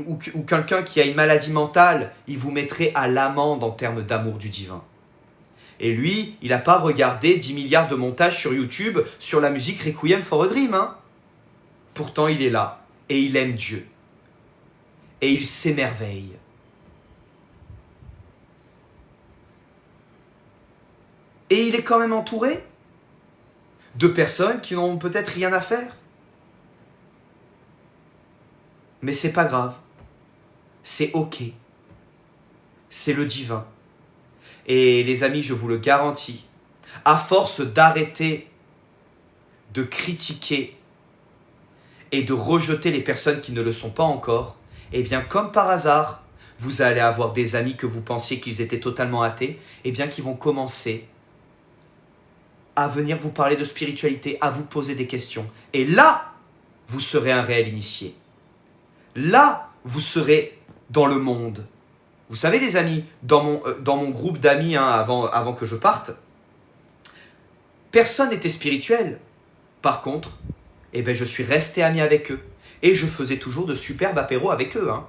ou quelqu'un qui a une maladie mentale, il vous mettrait à l'amende en termes d'amour du divin. Et lui, il n'a pas regardé 10 milliards de montages sur YouTube sur la musique Requiem for a Dream, hein. Pourtant, il est là et il aime Dieu. Et il s'émerveille. Et il est quand même entouré de personnes qui n'ont peut-être rien à faire. Mais c'est pas grave. C'est ok. C'est le divin. Et les amis, je vous le garantis, à force d'arrêter de critiquer et de rejeter les personnes qui ne le sont pas encore, eh bien, comme par hasard, vous allez avoir des amis que vous pensiez qu'ils étaient totalement athées, eh bien, qui vont commencer à venir vous parler de spiritualité, à vous poser des questions. Et là, vous serez un réel initié. Là, vous serez dans le monde. Vous savez, les amis, dans mon groupe d'amis, hein, avant que je parte, personne n'était spirituel. Par contre, je suis resté ami avec eux. Et je faisais toujours de superbes apéros avec eux. Hein.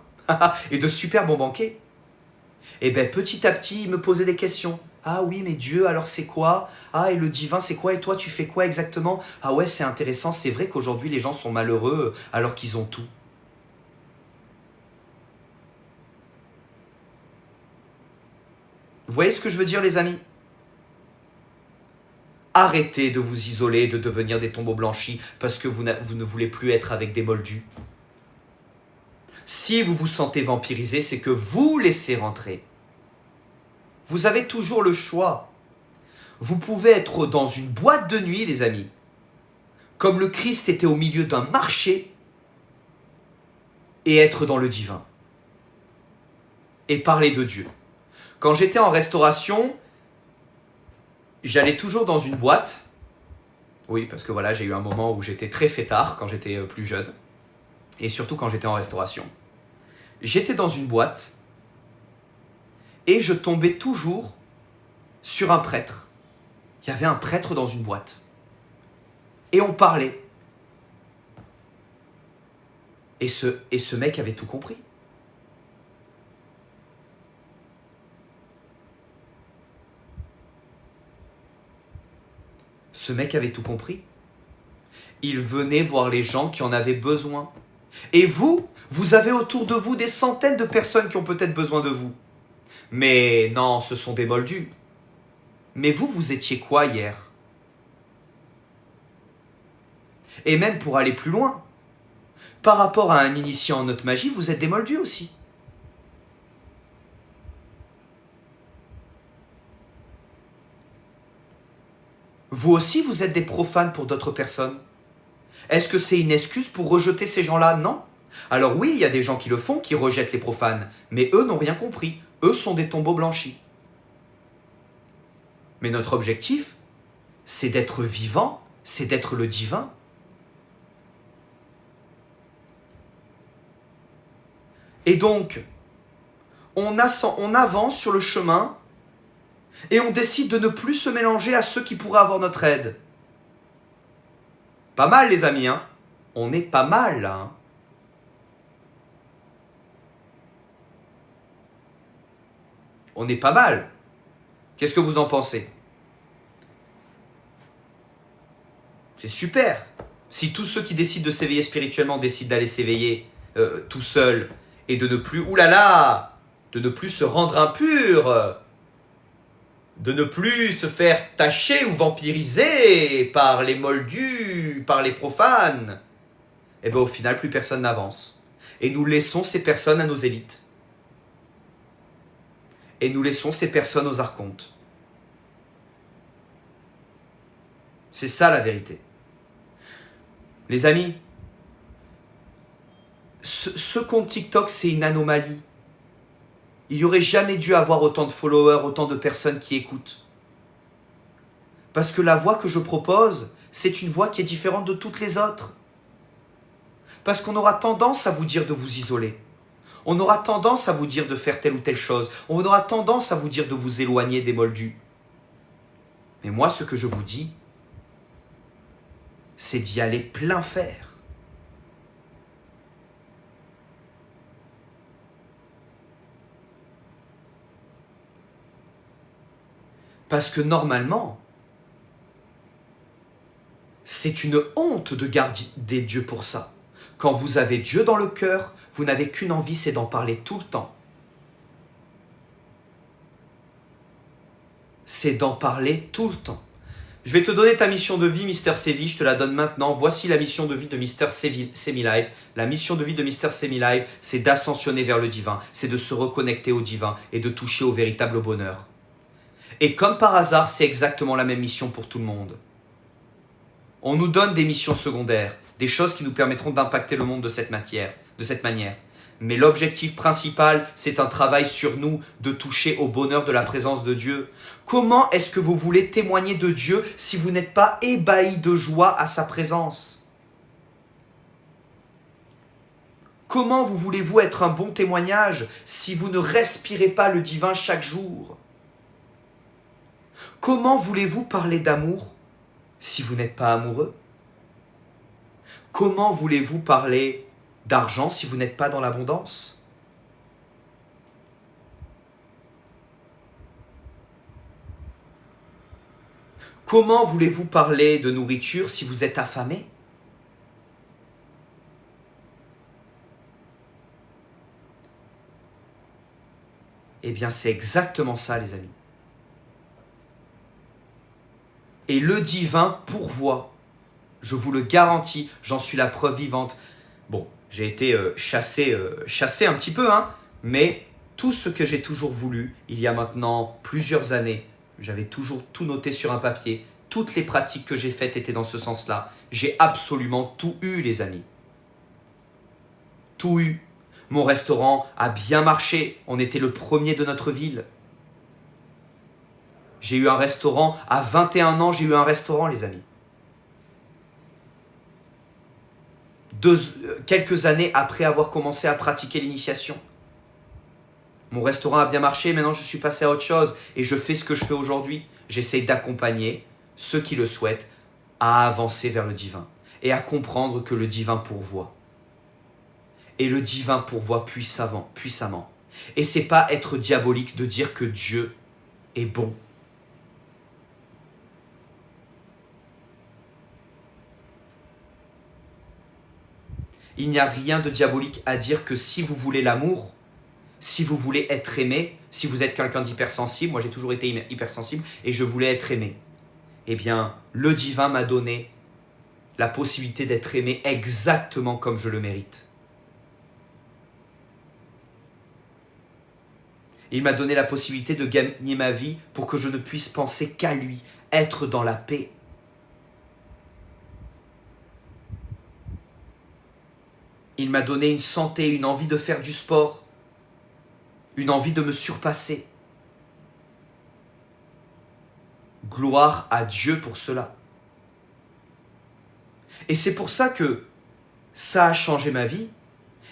Et de super bons banquets. Et petit à petit, ils me posaient des questions. Ah oui, mais Dieu, alors c'est quoi? Ah, et le divin, c'est quoi? Et toi, tu fais quoi exactement? Ah ouais, c'est intéressant. C'est vrai qu'aujourd'hui, les gens sont malheureux alors qu'ils ont tout. Vous voyez ce que je veux dire, les amis? Arrêtez de vous isoler, de devenir des tombeaux blanchis parce que vous ne voulez plus être avec des moldus. Si vous vous sentez vampirisé, c'est que vous laissez rentrer. Vous avez toujours le choix. Vous pouvez être dans une boîte de nuit, les amis, comme le Christ était au milieu d'un marché, et être dans le divin. Et parler de Dieu. Quand j'étais en restauration, j'allais toujours dans une boîte Oui, parce que voilà, j'ai eu un moment où j'étais très fêtard quand j'étais plus jeune. Et surtout quand j'étais en restauration. J'étais dans une boîte et je tombais toujours sur un prêtre. Il y avait un prêtre dans une boîte. Et on parlait. Et ce mec avait tout compris. Ce mec avait tout compris. Il venait voir les gens qui en avaient besoin. Et vous, vous avez autour de vous des centaines de personnes qui ont peut-être besoin de vous. Mais non, ce sont des moldus. Mais vous, vous étiez quoi hier? Et même pour aller plus loin, par rapport à un initié en haute magie, vous êtes des moldus aussi. Vous aussi, vous êtes des profanes pour d'autres personnes. Est-ce que c'est une excuse pour rejeter ces gens-là? Non. Alors oui, il y a des gens qui le font, qui rejettent les profanes, mais eux n'ont rien compris. Eux sont des tombeaux blanchis. Mais notre objectif, c'est d'être vivant, c'est d'être le divin. Et donc, on avance sur le chemin et on décide de ne plus se mélanger à ceux qui pourraient avoir notre aide. Pas mal les amis, hein? On est pas mal là. Hein? On est pas mal. Qu'est-ce que vous en pensez? C'est super. Si tous ceux qui décident de s'éveiller spirituellement décident d'aller s'éveiller tout seuls et de ne plus, oulala, de ne plus se rendre impur, de ne plus se faire tacher ou vampiriser par les moldus, par les profanes, et bien au final, plus personne n'avance. Et nous laissons ces personnes à nos élites. Et nous laissons ces personnes aux archontes. C'est ça la vérité. Les amis, ce compte TikTok, c'est une anomalie. Il n'y aurait jamais dû avoir autant de followers, autant de personnes qui écoutent. Parce que la voie que je propose, c'est une voie qui est différente de toutes les autres. Parce qu'on aura tendance à vous dire de vous isoler. On aura tendance à vous dire de faire telle ou telle chose. On aura tendance à vous dire de vous éloigner des moldus. Mais moi, ce que je vous dis, c'est d'y aller plein fer. Parce que normalement, c'est une honte de garder Dieu pour ça. Quand vous avez Dieu dans le cœur, vous n'avez qu'une envie, c'est d'en parler tout le temps. C'est d'en parler tout le temps. Je vais te donner ta mission de vie, Mister Sévi, je te la donne maintenant. Voici la mission de vie de Mister Semi-Live. La mission de vie de Mister Semi-Live, c'est d'ascensionner vers le divin, c'est de se reconnecter au divin et de toucher au véritable bonheur. Et comme par hasard, c'est exactement la même mission pour tout le monde. On nous donne des missions secondaires, des choses qui nous permettront d'impacter le monde de cette manière. Mais l'objectif principal, c'est un travail sur nous, de toucher au bonheur de la présence de Dieu. Comment est-ce que vous voulez témoigner de Dieu si vous n'êtes pas ébahi de joie à sa présence? Comment vous voulez-vous être un bon témoignage si vous ne respirez pas le divin chaque jour? Comment voulez-vous parler d'amour si vous n'êtes pas amoureux? Comment voulez-vous parler d'argent si vous n'êtes pas dans l'abondance? Comment voulez-vous parler de nourriture si vous êtes affamé? Eh bien, c'est exactement ça, les amis. Et le divin pourvoit. Je vous le garantis, j'en suis la preuve vivante. Bon, j'ai été chassé un petit peu, hein, mais tout ce que j'ai toujours voulu, il y a maintenant plusieurs années, j'avais toujours tout noté sur un papier, toutes les pratiques que j'ai faites étaient dans ce sens-là. J'ai absolument tout eu, les amis. Tout eu. Mon restaurant a bien marché, on était le premier de notre ville. J'ai eu un restaurant, à 21 ans, j'ai eu un restaurant, les amis. quelques années après avoir commencé à pratiquer l'initiation. Mon restaurant a bien marché, maintenant je suis passé à autre chose et je fais ce que je fais aujourd'hui. J'essaie d'accompagner ceux qui le souhaitent à avancer vers le divin et à comprendre que le divin pourvoit. Et le divin pourvoit puissamment. Et c'est pas être diabolique de dire que Dieu est bon. Il n'y a rien de diabolique à dire que si vous voulez l'amour, si vous voulez être aimé, si vous êtes quelqu'un d'hypersensible, moi j'ai toujours été hypersensible et je voulais être aimé, eh bien le divin m'a donné la possibilité d'être aimé exactement comme je le mérite. Il m'a donné la possibilité de gagner ma vie pour que je ne puisse penser qu'à lui, être dans la paix. Il m'a donné une santé, une envie de faire du sport, une envie de me surpasser. Gloire à Dieu pour cela. Et c'est pour ça que ça a changé ma vie.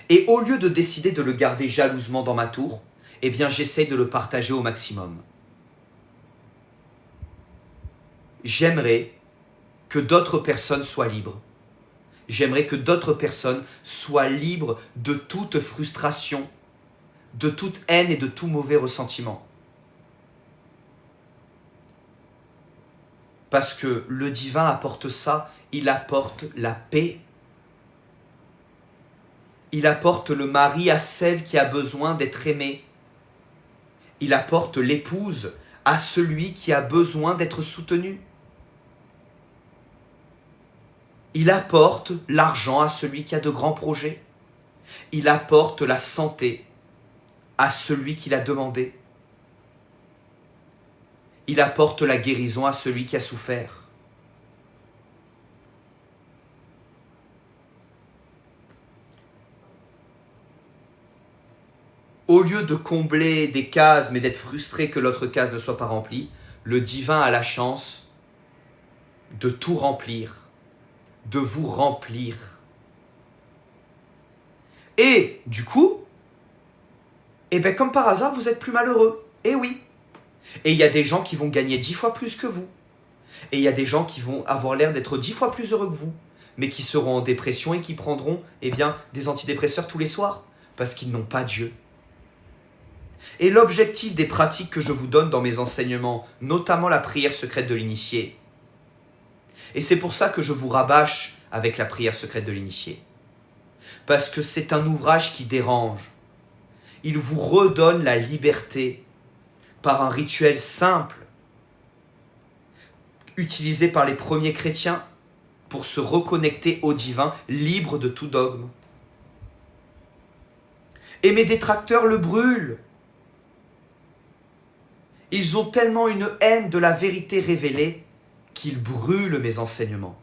Et au lieu de décider de le garder jalousement dans ma tour, eh bien j'essaie de le partager au maximum. J'aimerais que d'autres personnes soient libres. J'aimerais que d'autres personnes soient libres de toute frustration, de toute haine et de tout mauvais ressentiment. Parce que le divin apporte ça, il apporte la paix. Il apporte le mari à celle qui a besoin d'être aimée. Il apporte l'épouse à celui qui a besoin d'être soutenu. Il apporte l'argent à celui qui a de grands projets. Il apporte la santé à celui qui l'a demandé. Il apporte la guérison à celui qui a souffert. Au lieu de combler des cases, mais d'être frustré que l'autre case ne soit pas remplie, le divin a la chance de tout remplir, de vous remplir. Et du coup, et bien comme par hasard, vous êtes plus malheureux. Eh oui. Et il y a des gens qui vont gagner 10 fois plus que vous. Et il y a des gens qui vont avoir l'air d'être 10 fois plus heureux que vous, mais qui seront en dépression et qui prendront des antidépresseurs tous les soirs, parce qu'ils n'ont pas Dieu. Et l'objectif des pratiques que je vous donne dans mes enseignements, notamment la prière secrète de l'initié, et c'est pour ça que je vous rabâche avec la prière secrète de l'initié, parce que c'est un ouvrage qui dérange. Il vous redonne la liberté par un rituel simple, utilisé par les premiers chrétiens pour se reconnecter au divin, libre de tout dogme. Et mes détracteurs le brûlent. Ils ont tellement une haine de la vérité révélée qu'ils brûlent mes enseignements.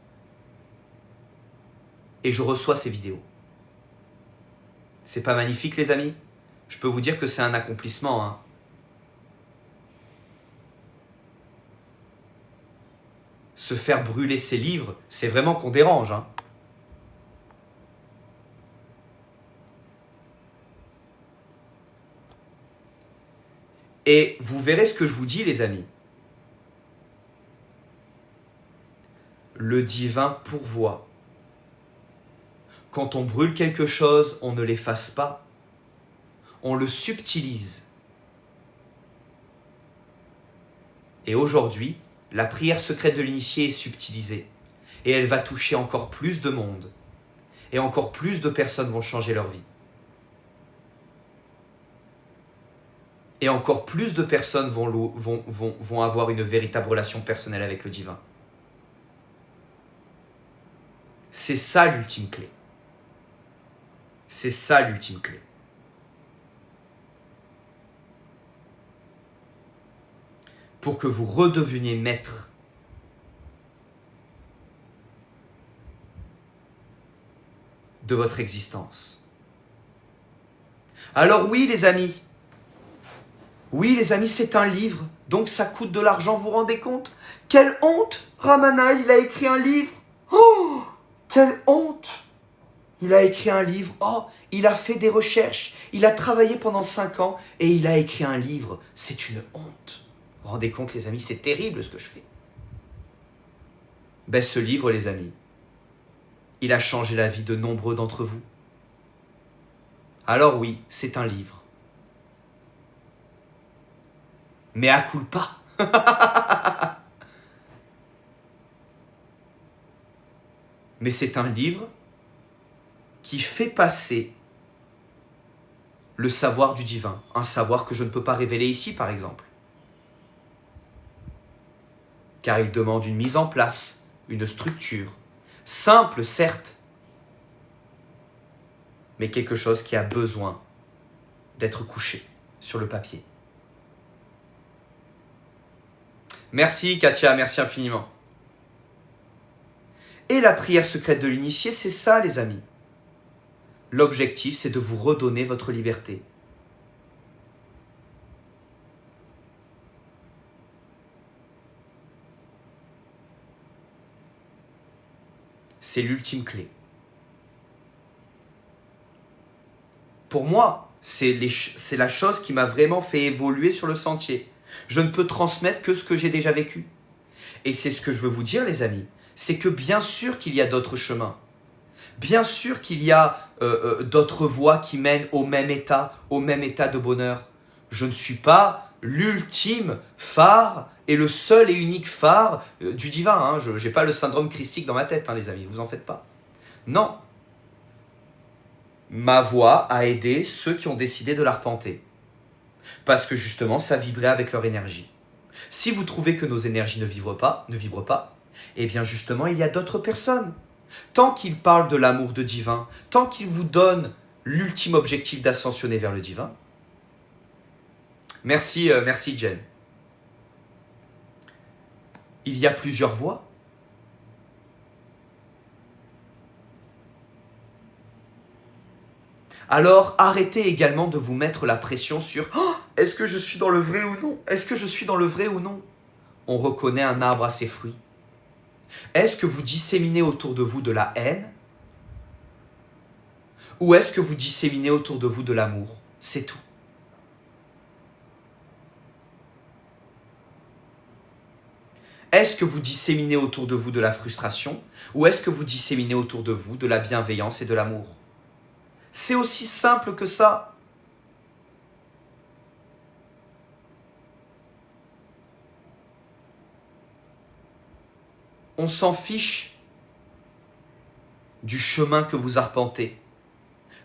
Et je reçois ces vidéos. C'est pas magnifique, les amis? Je peux vous dire que c'est un accomplissement, hein. Se faire brûler ses livres, c'est vraiment qu'on dérange, hein. Et vous verrez ce que je vous dis, les amis. Le divin pourvoit. Quand on brûle quelque chose, on ne l'efface pas. On le subtilise. Et aujourd'hui, la prière secrète de l'initié est subtilisée. Et elle va toucher encore plus de monde. Et encore plus de personnes vont changer leur vie. Et encore plus de personnes vont avoir une véritable relation personnelle avec le divin. C'est ça l'ultime clé. C'est ça l'ultime clé. Pour que vous redeveniez maître de votre existence. Alors oui, les amis, c'est un livre, donc ça coûte de l'argent, vous vous rendez compte? Quelle honte! Ramana, il a écrit un livre. Oh, quelle honte! il a écrit un livre. Oh, il a fait des recherches. Il a travaillé pendant 5 ans et il a écrit un livre. C'est une honte. Vous vous rendez compte, les amis, c'est terrible ce que je fais. Ben, ce livre, les amis, il a changé la vie de nombreux d'entre vous. Alors oui, c'est un livre. Mais à culpa. Mais c'est un livre qui fait passer le savoir du divin, un savoir que je ne peux pas révéler ici, par exemple. Car il demande une mise en place, une structure, simple certes, mais quelque chose qui a besoin d'être couché sur le papier. Merci Katia, merci infiniment. Et la prière secrète de l'initié, c'est ça les amis. L'objectif, c'est de vous redonner votre liberté. C'est l'ultime clé. Pour moi, c'est la chose qui m'a vraiment fait évoluer sur le sentier. Je ne peux transmettre que ce que j'ai déjà vécu. Et c'est ce que je veux vous dire les amis. C'est que bien sûr qu'il y a d'autres chemins. Bien sûr qu'il y a d'autres voies qui mènent au même état de bonheur. Je ne suis pas l'ultime phare et le seul et unique phare du divin. Hein. Je n'ai pas le syndrome christique dans ma tête, hein, les amis, vous en faites pas. Non. Ma voix a aidé ceux qui ont décidé de l'arpenter. Parce que justement, ça vibrait avec leur énergie. Si vous trouvez que nos énergies ne vibrent pas, eh bien justement, il y a d'autres personnes. Tant qu'ils parlent de l'amour de divin, tant qu'ils vous donnent l'ultime objectif d'ascensionner vers le divin. Merci, merci Jen. Il y a plusieurs voies. Alors arrêtez également de vous mettre la pression sur oh, est-ce que je suis dans le vrai ou non? Est-ce que je suis dans le vrai ou non? On reconnaît un arbre à ses fruits. Est-ce que vous disséminez autour de vous de la haine? Ou est-ce que vous disséminez autour de vous de l'amour? C'est tout. Est-ce que vous disséminez autour de vous de la frustration? Ou est-ce que vous disséminez autour de vous de la bienveillance et de l'amour? C'est aussi simple que ça. On s'en fiche du chemin que vous arpentez.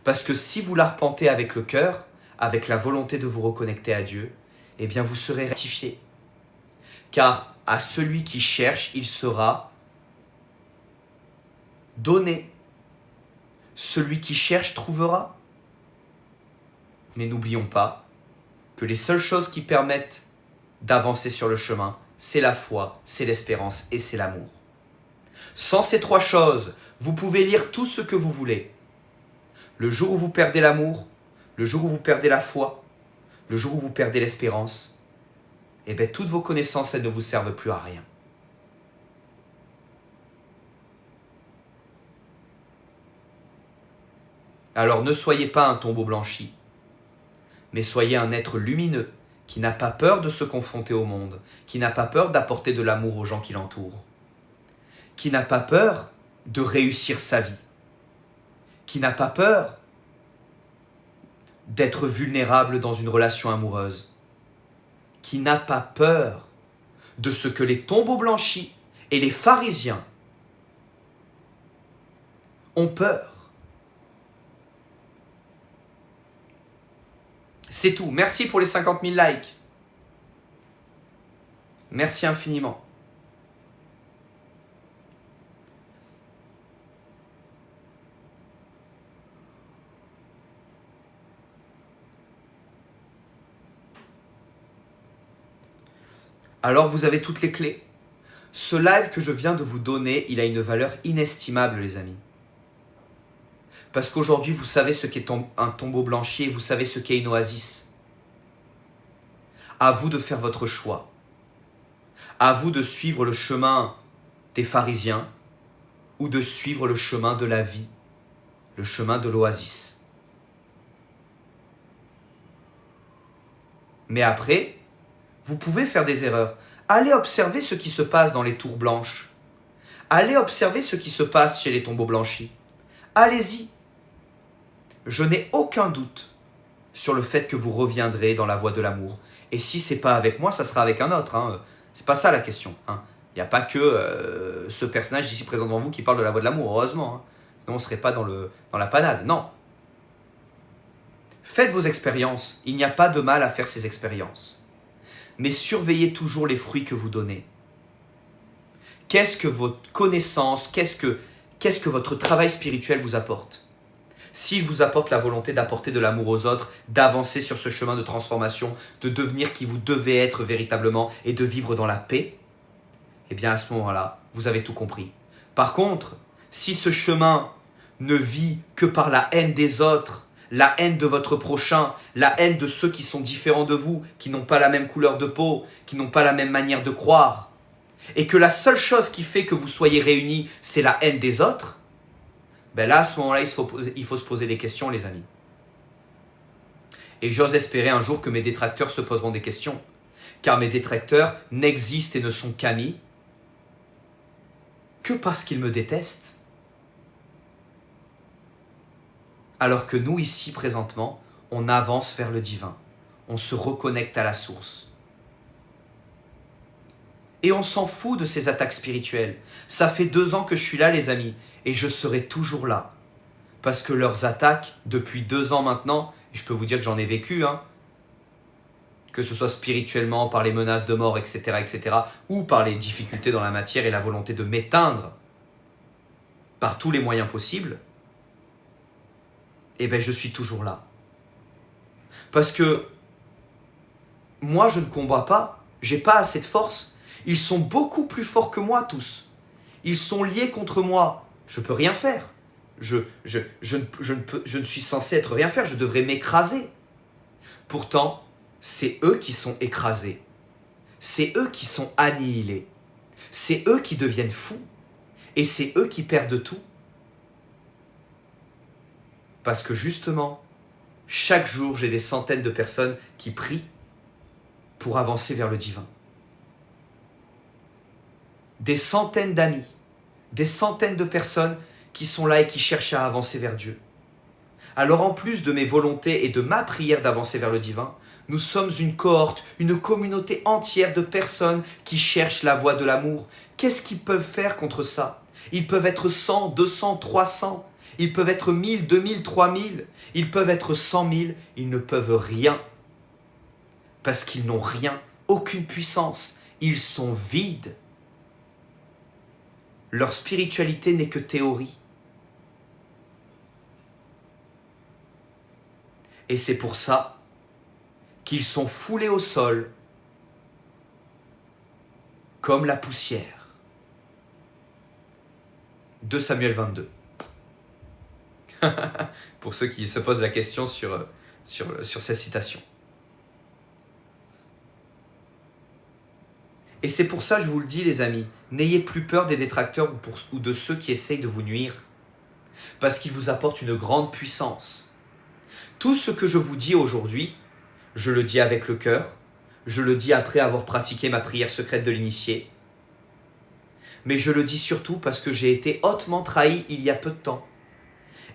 Parce que si vous l'arpentez avec le cœur, avec la volonté de vous reconnecter à Dieu, eh bien vous serez rectifié. Car à celui qui cherche, il sera donné. Celui qui cherche trouvera. Mais n'oublions pas que les seules choses qui permettent d'avancer sur le chemin, c'est la foi, c'est l'espérance et c'est l'amour. Sans ces 3 choses, vous pouvez lire tout ce que vous voulez. Le jour où vous perdez l'amour, le jour où vous perdez la foi, le jour où vous perdez l'espérance, eh bien toutes vos connaissances, elles ne vous servent plus à rien. Alors ne soyez pas un tombeau blanchi, mais soyez un être lumineux qui n'a pas peur de se confronter au monde, qui n'a pas peur d'apporter de l'amour aux gens qui l'entourent, qui n'a pas peur de réussir sa vie, qui n'a pas peur d'être vulnérable dans une relation amoureuse, qui n'a pas peur de ce que les tombeaux blanchis et les pharisiens ont peur. C'est tout. Merci pour les 50 000 likes. Merci infiniment. Alors vous avez toutes les clés. Ce live que je viens de vous donner, il a une valeur inestimable les amis. Parce qu'aujourd'hui, vous savez ce qu'est un tombeau blanchi et vous savez ce qu'est une oasis. À vous de faire votre choix. À vous de suivre le chemin des pharisiens ou de suivre le chemin de la vie le chemin de l'oasis. Mais après, vous pouvez faire des erreurs. Allez observer ce qui se passe dans les tours blanches. Allez observer ce qui se passe chez les tombeaux blanchis. Allez-y. Je n'ai aucun doute sur le fait que vous reviendrez dans la voie de l'amour. Et si ce n'est pas avec moi, ça sera avec un autre. Hein. C'est pas ça la question. Hein. Il n'y a pas que ce personnage ici présent devant vous qui parle de la voie de l'amour, heureusement. Hein. Sinon on ne serait pas dans la panade. Non. Faites vos expériences. Il n'y a pas de mal à faire ces expériences. Mais surveillez toujours les fruits que vous donnez. Qu'est-ce que votre connaissance, qu'est-ce que votre travail spirituel vous apporte? S'il vous apporte la volonté d'apporter de l'amour aux autres, d'avancer sur ce chemin de transformation, de devenir qui vous devez être véritablement et de vivre dans la paix, eh bien à ce moment-là, vous avez tout compris. Par contre, si ce chemin ne vit que par la haine des autres, la haine de votre prochain, la haine de ceux qui sont différents de vous, qui n'ont pas la même couleur de peau, qui n'ont pas la même manière de croire, et que la seule chose qui fait que vous soyez réunis, c'est la haine des autres, ben là, à ce moment-là, il faut se poser des questions, les amis. Et j'ose espérer un jour que mes détracteurs se poseront des questions, car mes détracteurs n'existent et ne sont qu'amis que parce qu'ils me détestent. Alors que nous, ici, présentement, on avance vers le divin. On se reconnecte à la source. Et on s'en fout de ces attaques spirituelles. Ça fait 2 ans que je suis là, les amis, et je serai toujours là. Parce que leurs attaques, depuis 2 ans maintenant, et je peux vous dire que j'en ai vécu, hein, que ce soit spirituellement, par les menaces de mort, etc., etc., ou par les difficultés dans la matière et la volonté de m'éteindre par tous les moyens possibles, eh bien, je suis toujours là. Parce que moi, je ne combats pas, j'ai pas assez de force. Ils sont beaucoup plus forts que moi, tous. Ils sont liés contre moi. Je ne peux rien faire. Je ne suis censé être rien faire. Je devrais m'écraser. Pourtant, c'est eux qui sont écrasés. C'est eux qui sont annihilés. C'est eux qui deviennent fous. Et c'est eux qui perdent tout. Parce que justement, chaque jour, j'ai des centaines de personnes qui prient pour avancer vers le divin. Des centaines d'amis, des centaines de personnes qui sont là et qui cherchent à avancer vers Dieu. Alors en plus de mes volontés et de ma prière d'avancer vers le divin, nous sommes une cohorte, une communauté entière de personnes qui cherchent la voie de l'amour. Qu'est-ce qu'ils peuvent faire contre ça? Ils peuvent être 100, 200, 300. Ils peuvent être 1000, 2000, 3000. Ils peuvent être 100 000. Ils ne peuvent rien. Parce qu'ils n'ont rien, aucune puissance. Ils sont vides. Leur spiritualité n'est que théorie. Et c'est pour ça qu'ils sont foulés au sol comme la poussière. 2 Samuel 22. Pour ceux qui se posent la question sur cette citation. Et c'est pour ça, je vous le dis les amis, n'ayez plus peur des détracteurs ou de ceux qui essayent de vous nuire, parce qu'ils vous apportent une grande puissance. Tout ce que je vous dis aujourd'hui, je le dis avec le cœur, je le dis après avoir pratiqué ma prière secrète de l'initié, mais je le dis surtout parce que j'ai été hautement trahi il y a peu de temps.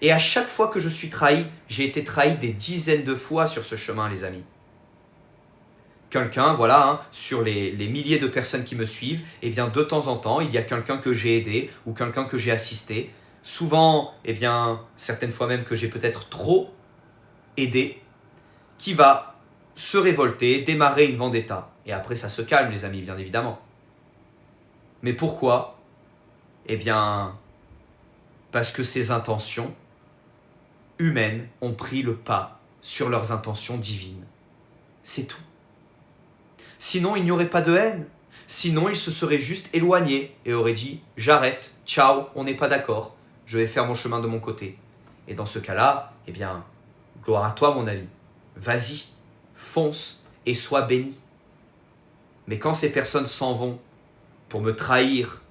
Et à chaque fois que je suis trahi, j'ai été trahi des dizaines de fois sur ce chemin, les amis. Quelqu'un, voilà, hein, sur les milliers de personnes qui me suivent, eh bien, de temps en temps, il y a quelqu'un que j'ai aidé ou quelqu'un que j'ai assisté. Souvent, eh bien, certaines fois même que j'ai peut-être trop aidé, qui va se révolter, démarrer une vendetta. Et après, ça se calme, les amis, bien évidemment. Mais pourquoi? Eh bien, parce que ces intentions humaines ont pris le pas sur leurs intentions divines. C'est tout. Sinon, il n'y aurait pas de haine. Sinon, ils se seraient juste éloignés et auraient dit « J'arrête, ciao, on n'est pas d'accord, je vais faire mon chemin de mon côté. » Et dans ce cas-là, eh bien, gloire à toi, mon ami. Vas-y, fonce et sois béni. Mais quand ces personnes s'en vont pour me trahir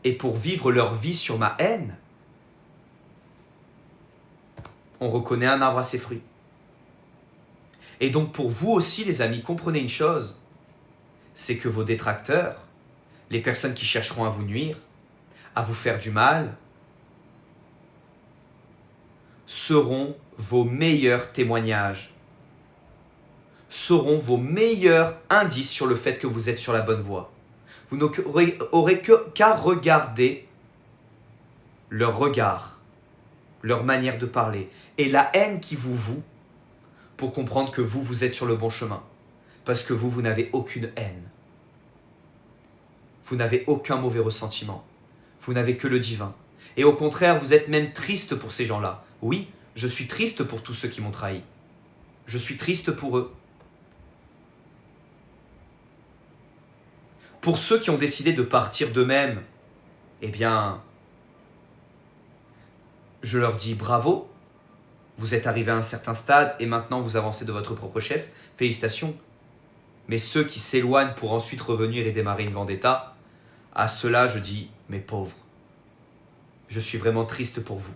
et pour vivre leur vie sur ma haine, on reconnaît un arbre à ses fruits. Et donc pour vous aussi, les amis, comprenez une chose, c'est que vos détracteurs, les personnes qui chercheront à vous nuire, à vous faire du mal, seront vos meilleurs témoignages, seront vos meilleurs indices sur le fait que vous êtes sur la bonne voie. Vous n'aurez qu'à regarder leur regard, leur manière de parler et la haine qui vous voue pour comprendre que vous êtes sur le bon chemin. Parce que vous n'avez aucune haine. Vous n'avez aucun mauvais ressentiment. Vous n'avez que le divin. Et au contraire, vous êtes même triste pour ces gens-là. Oui, je suis triste pour tous ceux qui m'ont trahi. Je suis triste pour eux. Pour ceux qui ont décidé de partir d'eux-mêmes, eh bien, je leur dis bravo. Vous êtes arrivé à un certain stade et maintenant vous avancez de votre propre chef. Félicitations. Mais ceux qui s'éloignent pour ensuite revenir et démarrer une vendetta, à ceux-là je dis, mes pauvres, je suis vraiment triste pour vous.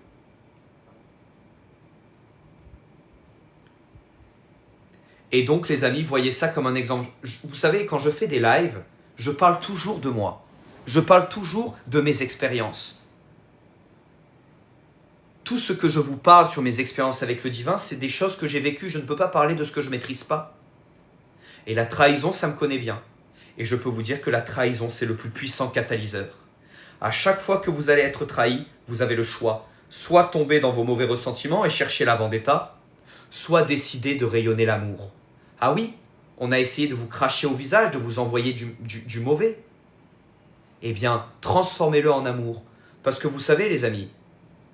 Et donc les amis, voyez ça comme un exemple. Vous savez, quand je fais des lives, je parle toujours de moi. Je parle toujours de mes expériences. Tout ce que je vous parle sur mes expériences avec le divin, c'est des choses que j'ai vécues. Je ne peux pas parler de ce que je ne maîtrise pas. Et la trahison, ça me connaît bien. Et je peux vous dire que la trahison, c'est le plus puissant catalyseur. À chaque fois que vous allez être trahi, vous avez le choix. Soit tomber dans vos mauvais ressentiments et chercher la vendetta, soit décider de rayonner l'amour. Ah oui, on a essayé de vous cracher au visage, de vous envoyer du mauvais. Eh bien, transformez-le en amour. Parce que vous savez, les amis,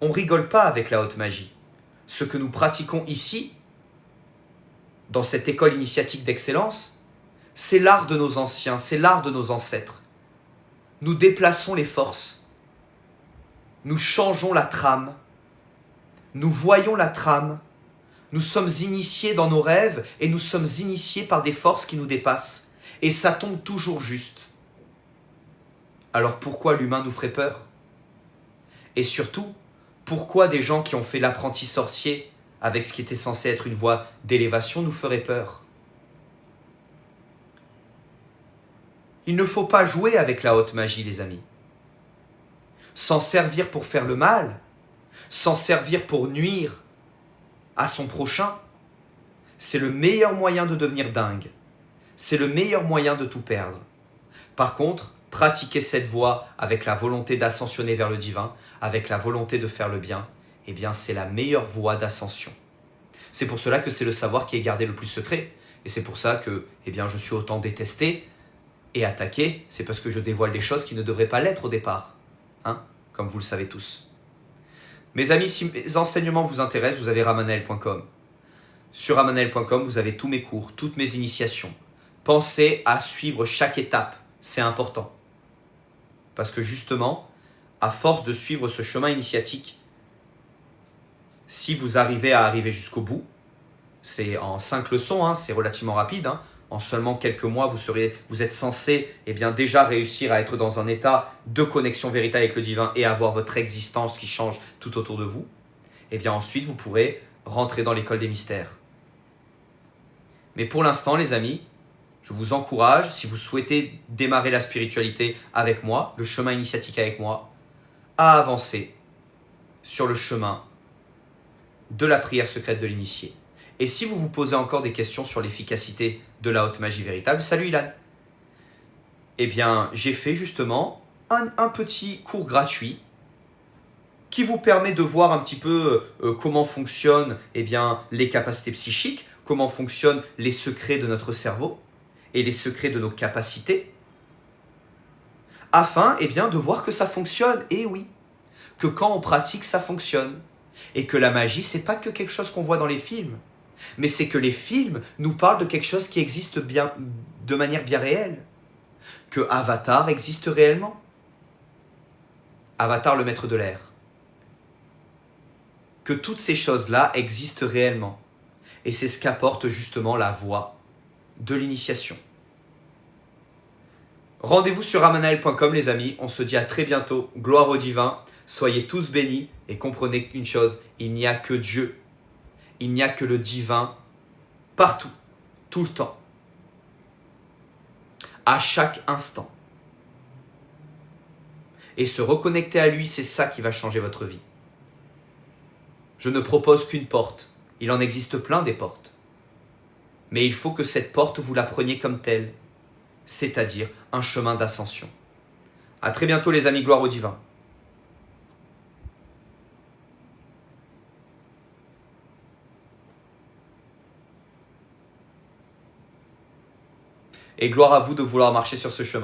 on ne rigole pas avec la haute magie. Ce que nous pratiquons ici, dans cette école initiatique d'excellence, c'est l'art de nos anciens, c'est l'art de nos ancêtres. Nous déplaçons les forces. Nous changeons la trame. Nous voyons la trame. Nous sommes initiés dans nos rêves et nous sommes initiés par des forces qui nous dépassent. Et ça tombe toujours juste. Alors pourquoi l'humain nous ferait peur? Et surtout, pourquoi des gens qui ont fait l'apprenti sorcier avec ce qui était censé être une voie d'élévation nous feraient peur? Il ne faut pas jouer avec la haute magie, les amis. S'en servir pour faire le mal, s'en servir pour nuire à son prochain, c'est le meilleur moyen de devenir dingue. C'est le meilleur moyen de tout perdre. Par contre, pratiquer cette voie avec la volonté d'ascensionner vers le divin, avec la volonté de faire le bien, eh bien c'est la meilleure voie d'ascension. C'est pour cela que c'est le savoir qui est gardé le plus secret. Et c'est pour ça que eh bien, je suis autant détesté et attaqué. C'est parce que je dévoile des choses qui ne devraient pas l'être au départ. Hein, comme vous le savez tous. Mes amis, si mes enseignements vous intéressent, vous avez ramanael.com. Sur ramanael.com, vous avez tous mes cours, toutes mes initiations. Pensez à suivre chaque étape, c'est important. Parce que justement, à force de suivre ce chemin initiatique, si vous arrivez à arriver jusqu'au bout, c'est en 5 leçons, hein, c'est relativement rapide, hein, en seulement quelques mois, vous êtes censé eh bien, déjà réussir à être dans un état de connexion véritable avec le divin et avoir votre existence qui change tout autour de vous. Et bien ensuite, vous pourrez rentrer dans l'école des mystères. Mais pour l'instant, les amis, je vous encourage, si vous souhaitez démarrer la spiritualité avec moi, le chemin initiatique avec moi, à avancer sur le chemin de la prière secrète de l'initié. Et si vous vous posez encore des questions sur l'efficacité de la haute magie véritable, salut Ilan. Eh bien, j'ai fait justement un petit cours gratuit qui vous permet de voir un petit peu comment fonctionnent eh bien, les capacités psychiques, comment fonctionnent les secrets de notre cerveau et les secrets de nos capacités, afin eh bien, de voir que ça fonctionne. Et oui, que quand on pratique, ça fonctionne. Et que la magie, c'est pas que quelque chose qu'on voit dans les films, mais c'est que les films nous parlent de quelque chose qui existe bien, de manière bien réelle. Que Avatar existe réellement. Avatar, le maître de l'air. Que toutes ces choses-là existent réellement. Et c'est ce qu'apporte justement la voie de l'initiation. Rendez-vous sur ramanael.com les amis, on se dit à très bientôt, gloire au divin, soyez tous bénis et comprenez une chose, il n'y a que Dieu Il n'y a que le divin partout, tout le temps, à chaque instant. Et se reconnecter à lui, c'est ça qui va changer votre vie. Je ne propose qu'une porte. Il en existe plein des portes. Mais il faut que cette porte, vous la preniez comme telle, c'est-à-dire un chemin d'ascension. À très bientôt les amis, gloire au divin. Et gloire à vous de vouloir marcher sur ce chemin.